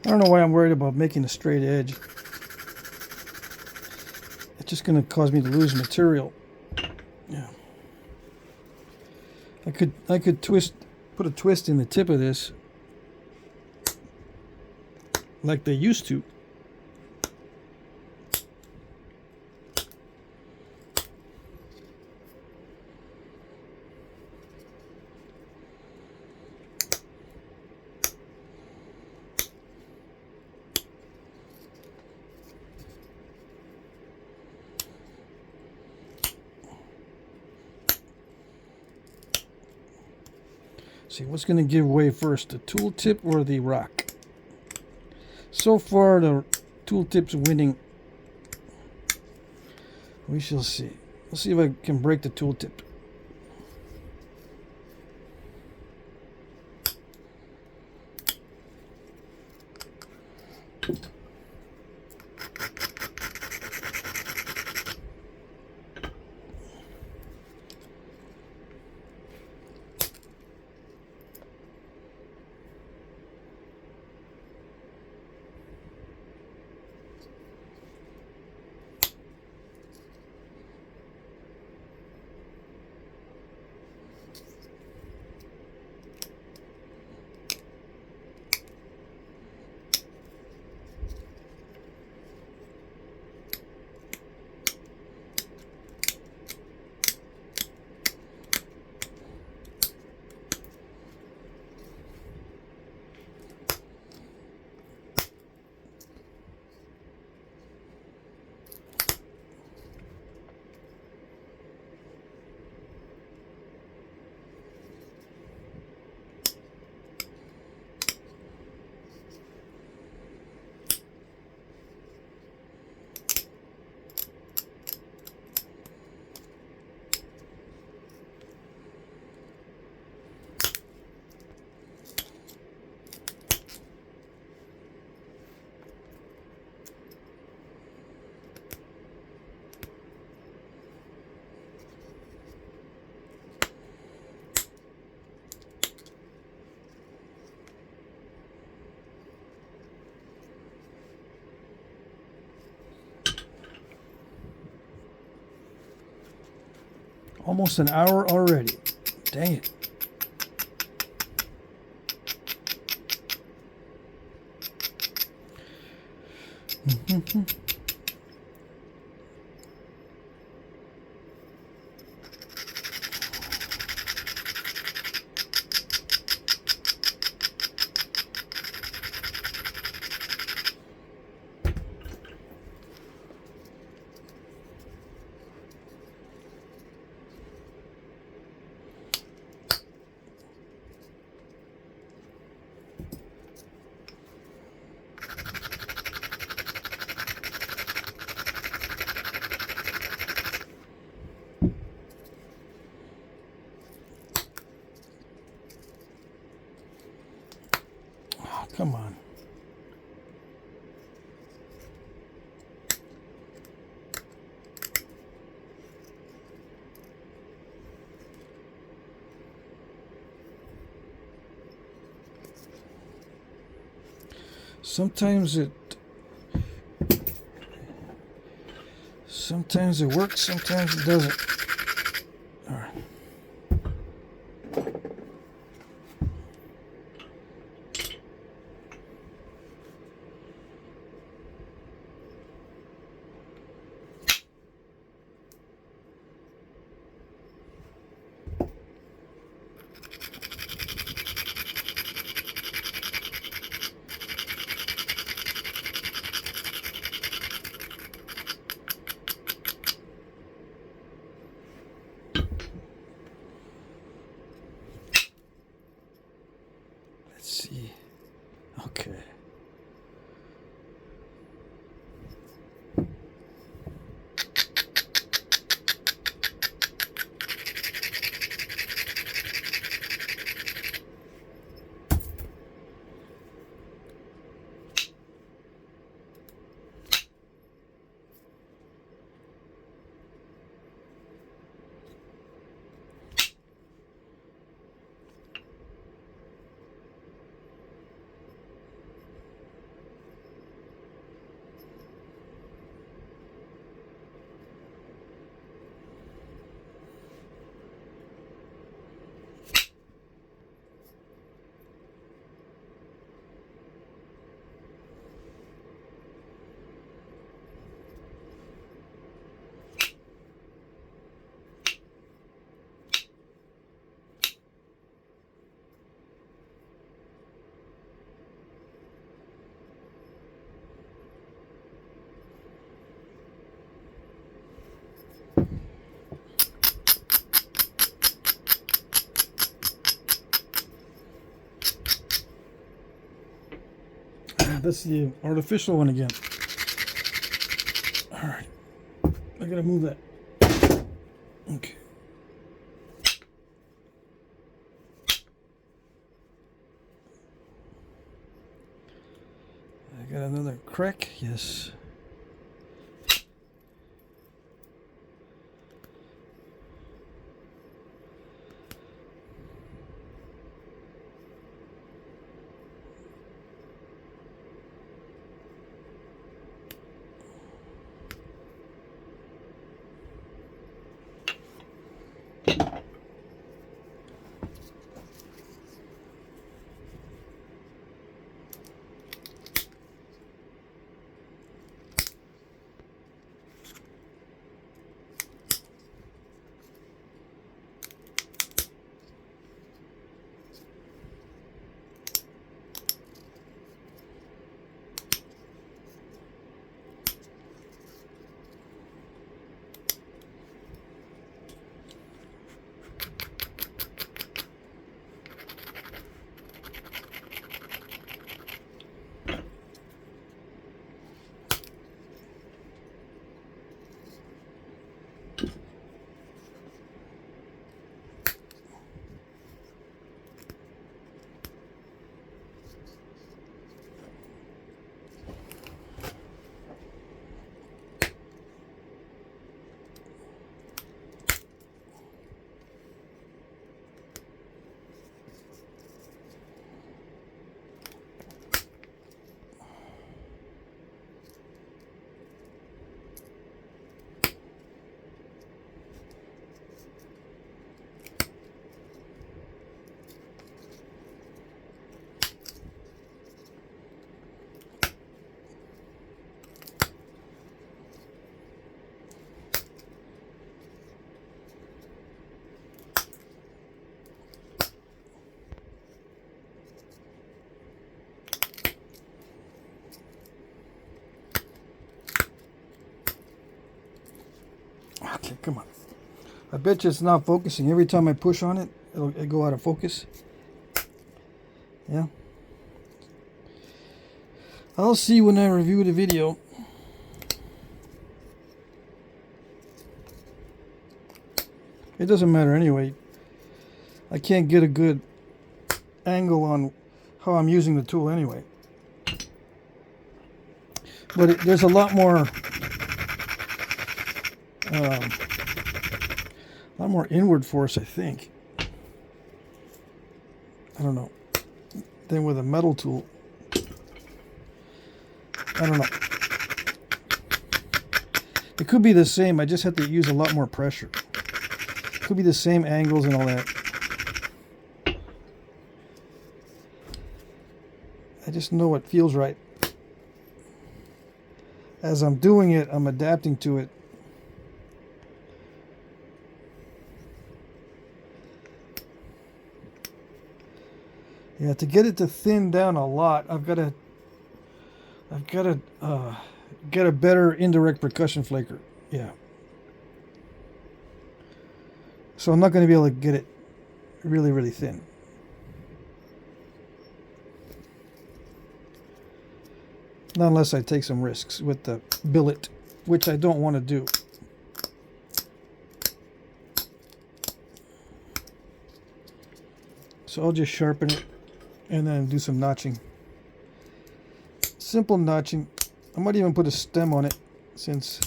S1: I don't know why I'm worried about making a straight edge. It's just going to cause me to lose material. Yeah. I could put a twist in the tip of this like they used to. See, what's going to give way first, the tooltip or the rock? So far, the tooltip's winning. We shall see. Let's see if I can break the tooltip. Almost an hour already. Dang it. Come on. Sometimes it works, sometimes it doesn't. All right. that's the artificial one again. All right, I gotta move that. Okay. I got another crack. Yes. Okay, come on. I bet you it's not focusing. Every time I push on it, it'll go out of focus. Yeah. I'll see when I review the video. It doesn't matter anyway. I can't get a good angle on how I'm using the tool anyway. But there's a lot more inward force, I think. I don't know. Than with a metal tool. I don't know. It could be the same. I just have to use a lot more pressure. It could be the same angles and all that. I just know it feels right. As I'm doing it, I'm adapting to it. Yeah, to get it to thin down a lot, I've got to get a better indirect percussion flaker. Yeah. So I'm not going to be able to get it really, really thin. Not unless I take some risks with the billet, which I don't want to do. So I'll just sharpen it and then do some notching. Simple notching. I might even put a stem on it since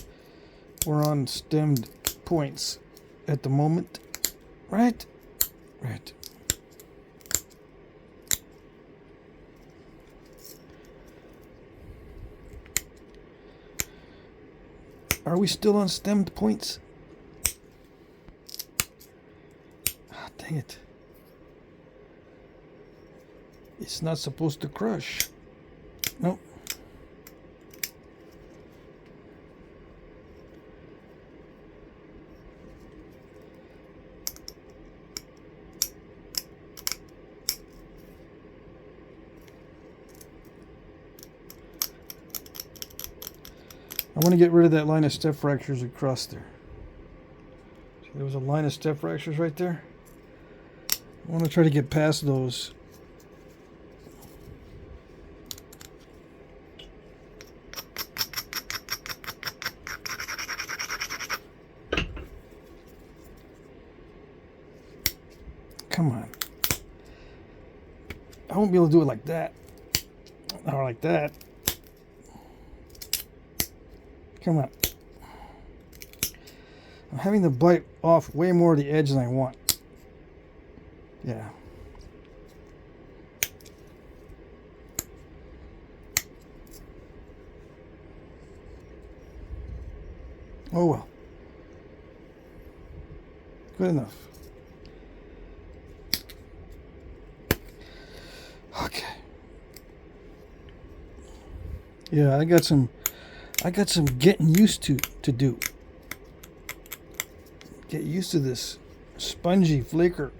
S1: we're on stemmed points at the moment. Right? Right. Are we still on stemmed points? Ah, dang it. It's not supposed to crush. Nope. I want to get rid of that line of step fractures across there. See, there was a line of step fractures right there. I want to try to get past those. Come on. I won't be able to do it like that. Or like that. Come on. I'm having to bite off way more of the edge than I want. Yeah. Oh well. Good enough. Okay. Yeah, I got some getting used to do. Get used to this spongy flaker.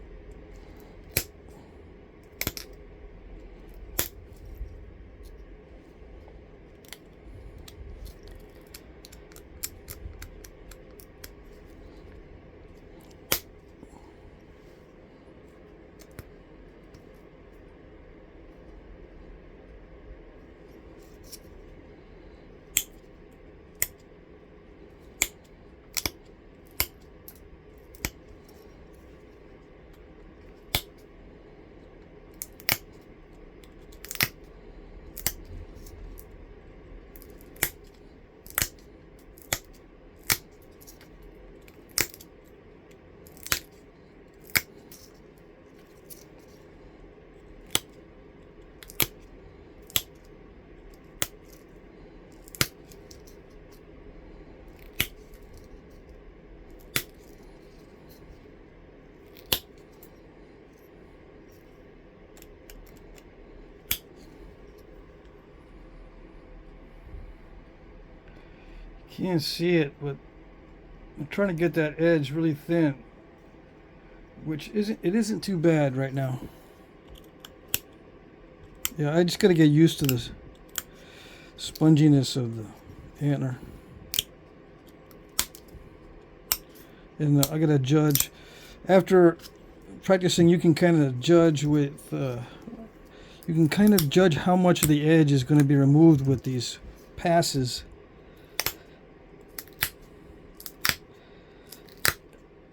S1: Can't see it, but I'm trying to get that edge really thin, which isn't too bad right now. Yeah, I just got to get used to this sponginess of the antler, and I got to judge. After practicing, you can kind of judge with you can kind of judge how much of the edge is going to be removed with these passes.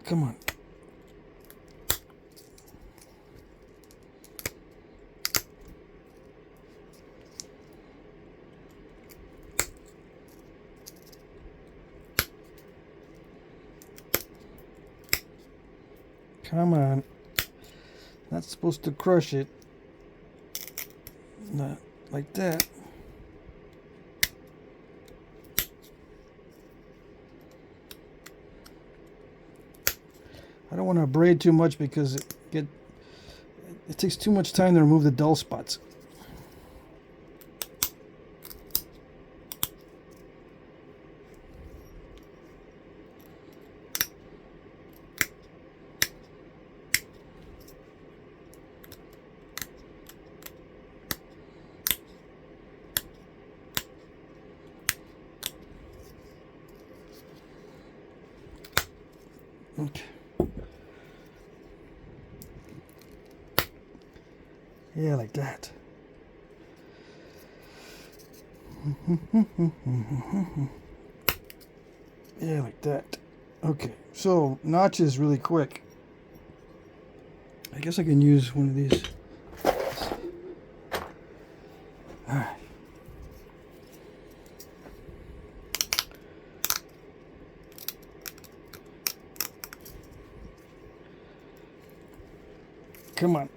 S1: Come on. Come on. Not supposed to crush it. Not like that. I don't want to braid too much because it takes too much time to remove the dull spots. Okay. Yeah, like that. Yeah, like that. Okay, so notches really quick. I guess I can use one of these. All right. Come on.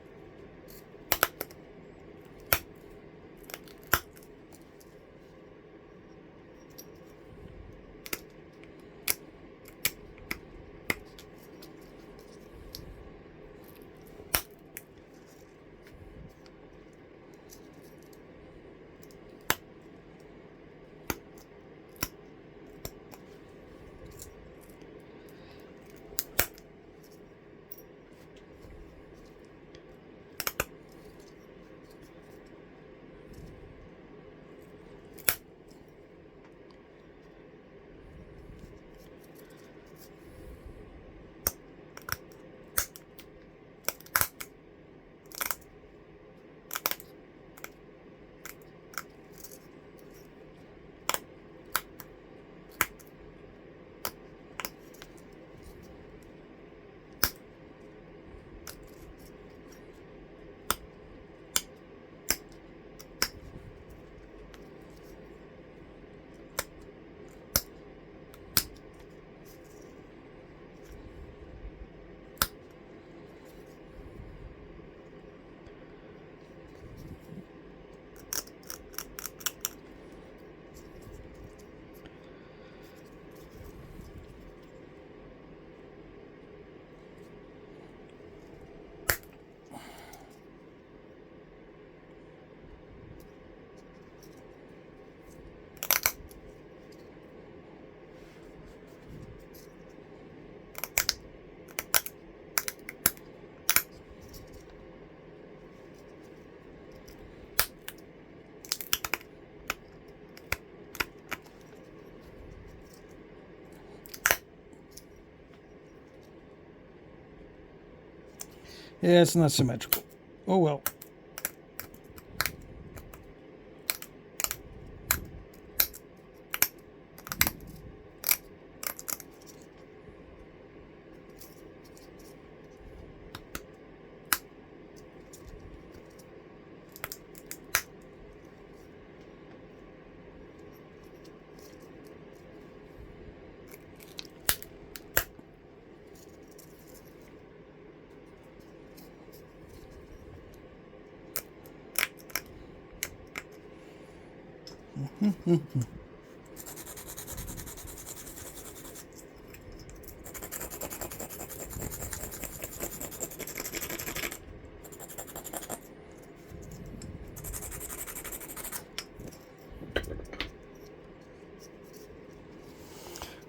S1: Yeah, it's not symmetrical. Oh well.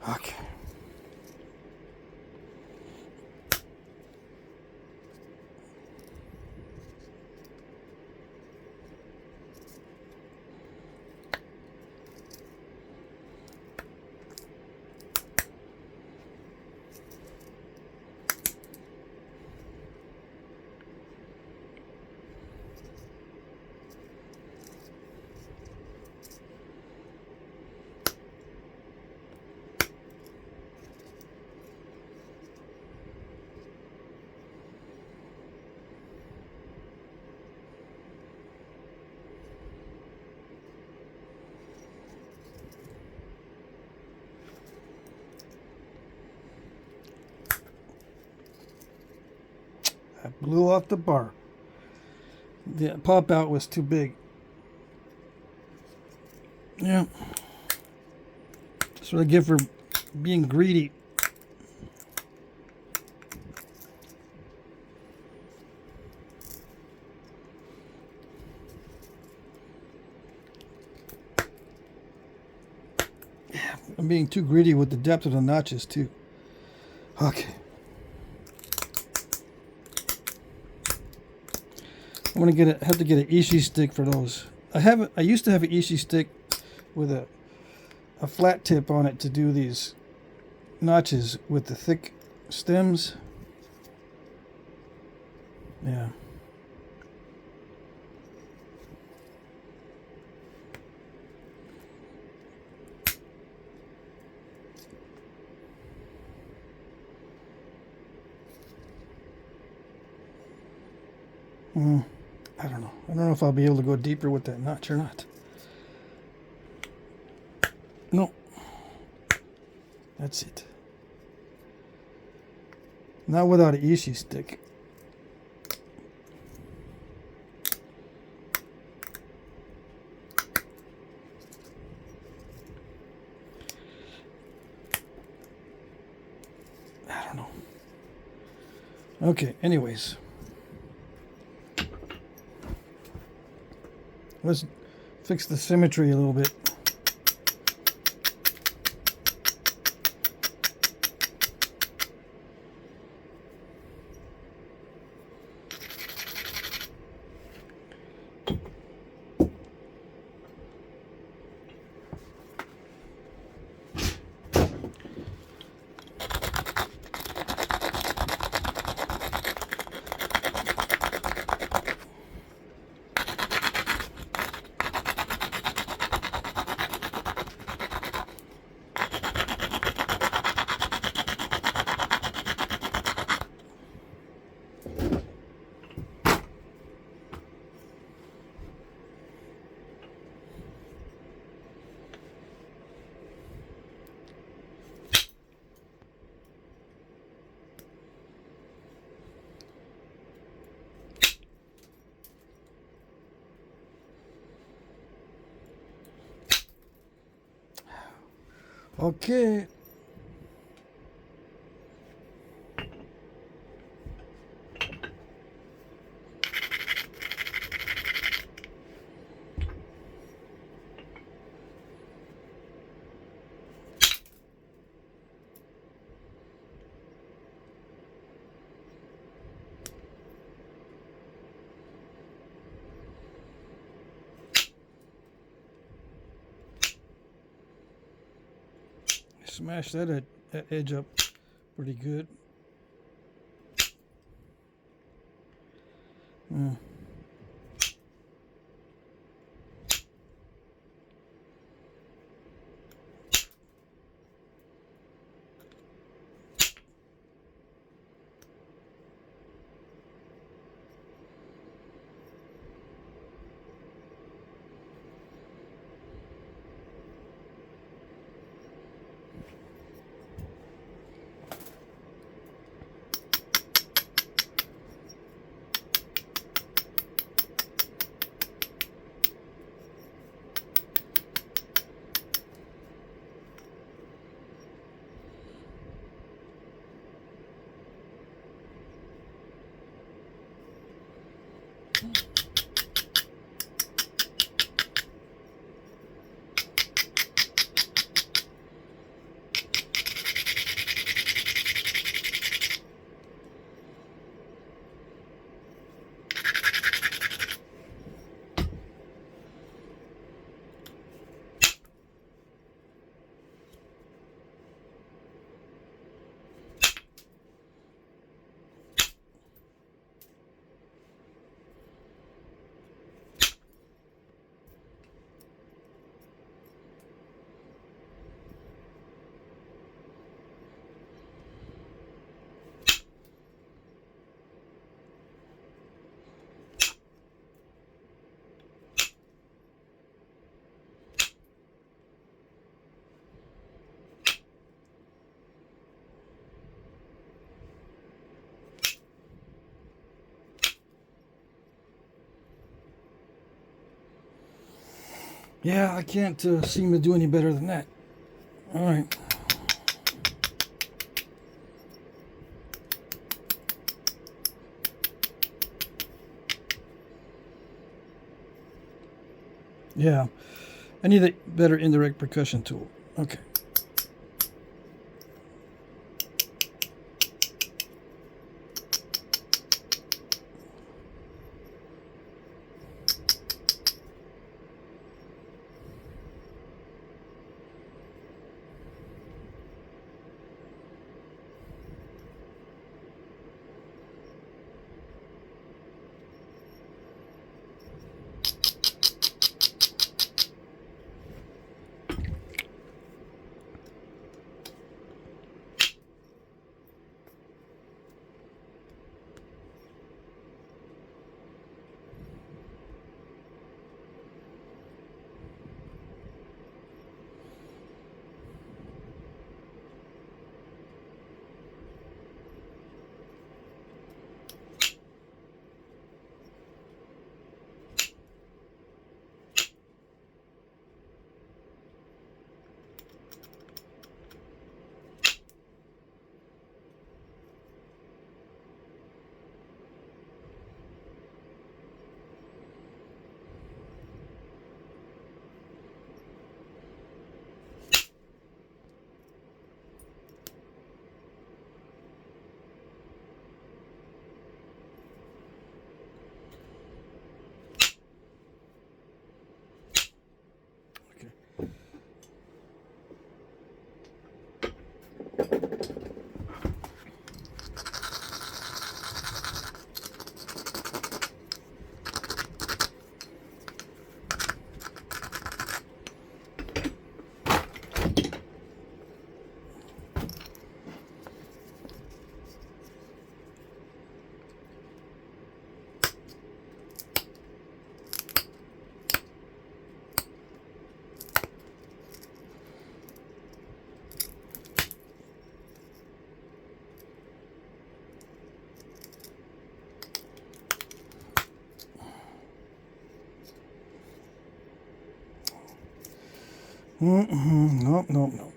S1: Okay. I blew off the bar. The pop out was too big. Yeah. That's what I get for being greedy. Yeah, I'm being too greedy with the depth of the notches too. Okay. I'm gonna have to get an Ishi stick for those. I used to have an Ishi stick with a flat tip on it to do these notches with the thick stems. Yeah. I don't know. I don't know if I'll be able to go deeper with that notch or not. No. That's it. Not without an Ishi stick. I don't know. Okay, anyways. Let's fix the symmetry a little bit. Okay. Smash that edge up pretty good. Mm. Yeah, I can't seem to do any better than that. All right. Yeah, I need a better indirect percussion tool. Okay. Nope, nope, nope.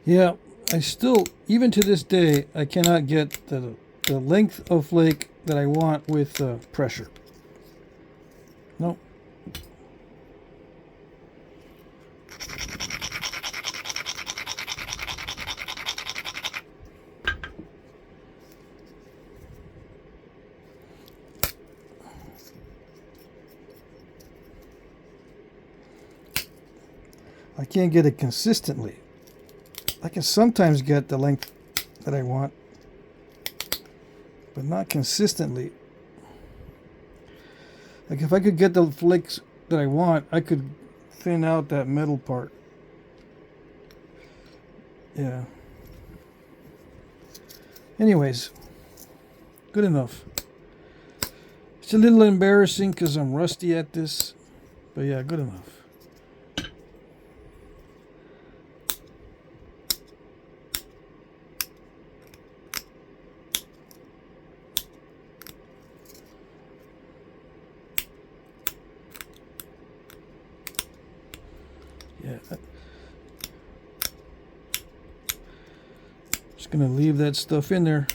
S1: Yeah, I still, even to this day, I cannot get the length of flake that I want with pressure. Nope. I can't get it consistently. I can sometimes get the length that I want, but not consistently. Like if I could get the flakes that I want, I could thin out that middle part. Yeah. Anyways, good enough. It's a little embarrassing because I'm rusty at this, but yeah, good enough. Yeah. Just gonna leave that stuff in there.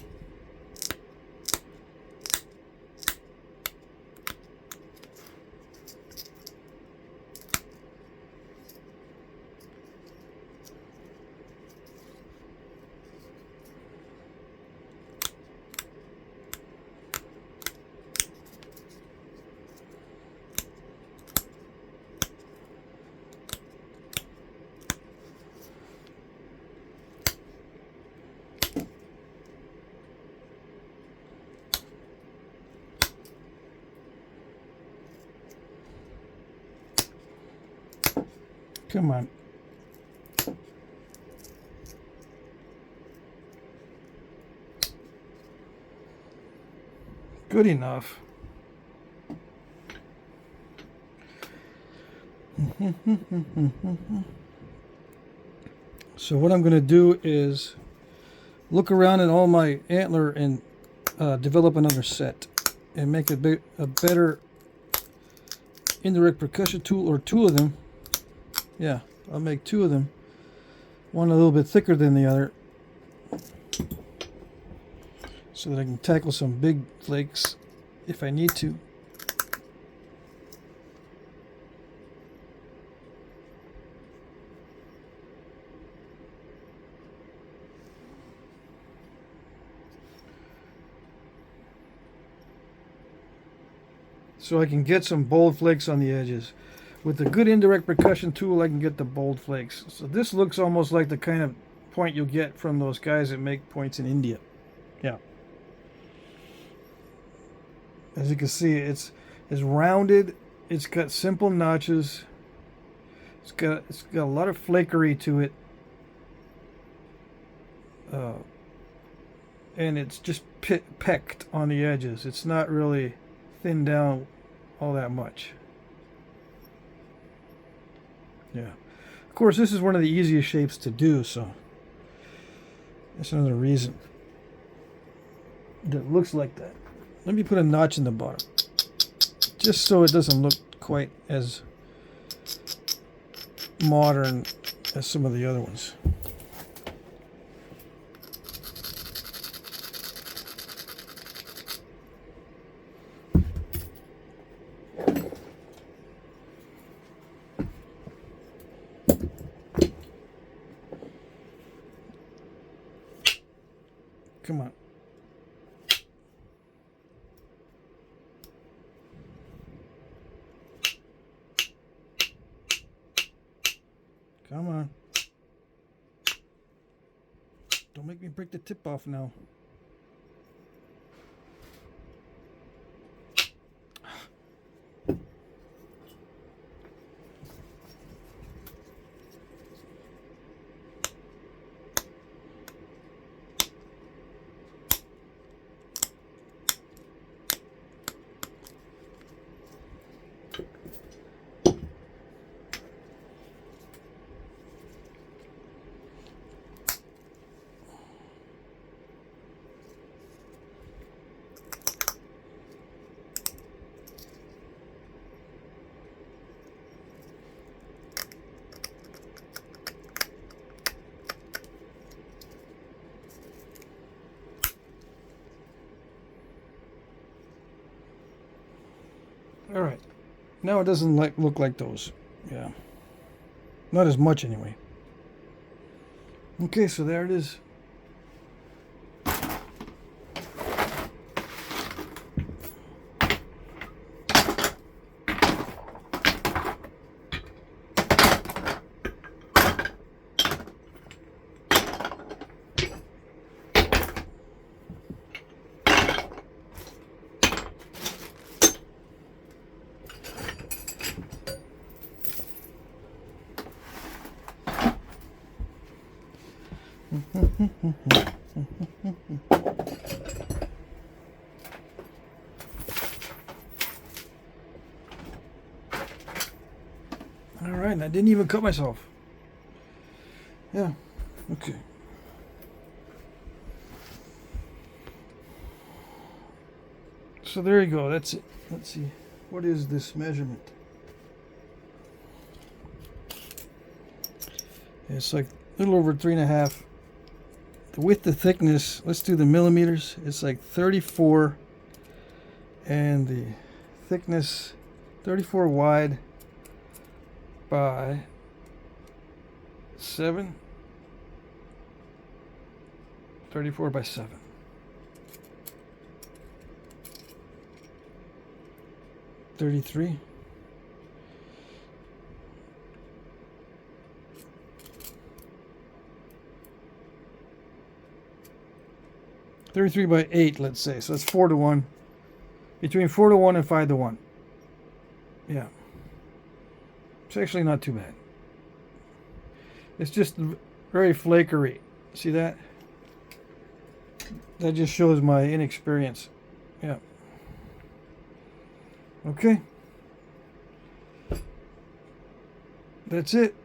S1: Come on. Good enough. So what I'm going to do is look around at all my antler and develop another set and make a better indirect percussion tool, or two of them. Yeah, I'll make two of them. One a little bit thicker than the other, so that I can tackle some big flakes if I need to. So I can get some bold flakes on the edges. With the good indirect percussion tool, I can get the bold flakes. So this looks almost like the kind of point you'll get from those guys that make points in India. Yeah. As you can see, it's rounded. It's got simple notches. It's got a lot of flakery to it. And it's just pecked on the edges. It's not really thinned down all that much. Yeah. Of course, this is one of the easiest shapes to do, so that's another reason that it looks like that. Let me put a notch in the bottom, just so it doesn't look quite as modern as some of the other ones. Come on. Come on. Don't make me break the tip off now. All right. Now it doesn't look like those. Yeah. Not as much anyway. Okay, so there it is. All right, and I didn't even cut myself. Yeah, okay. So there you go, that's it. Let's see, what is this measurement? It's like a little over 3.5. The width, the thickness, let's do the millimeters. It's like 34, and the thickness 34 wide by 7. 34 by 7. 33. 33 by 8, let's say. So that's 4 to 1. Between 4 to 1 and 5 to 1. Yeah. It's actually not too bad. It's just very flakery. See that? That just shows my inexperience. Yeah. Okay. That's it.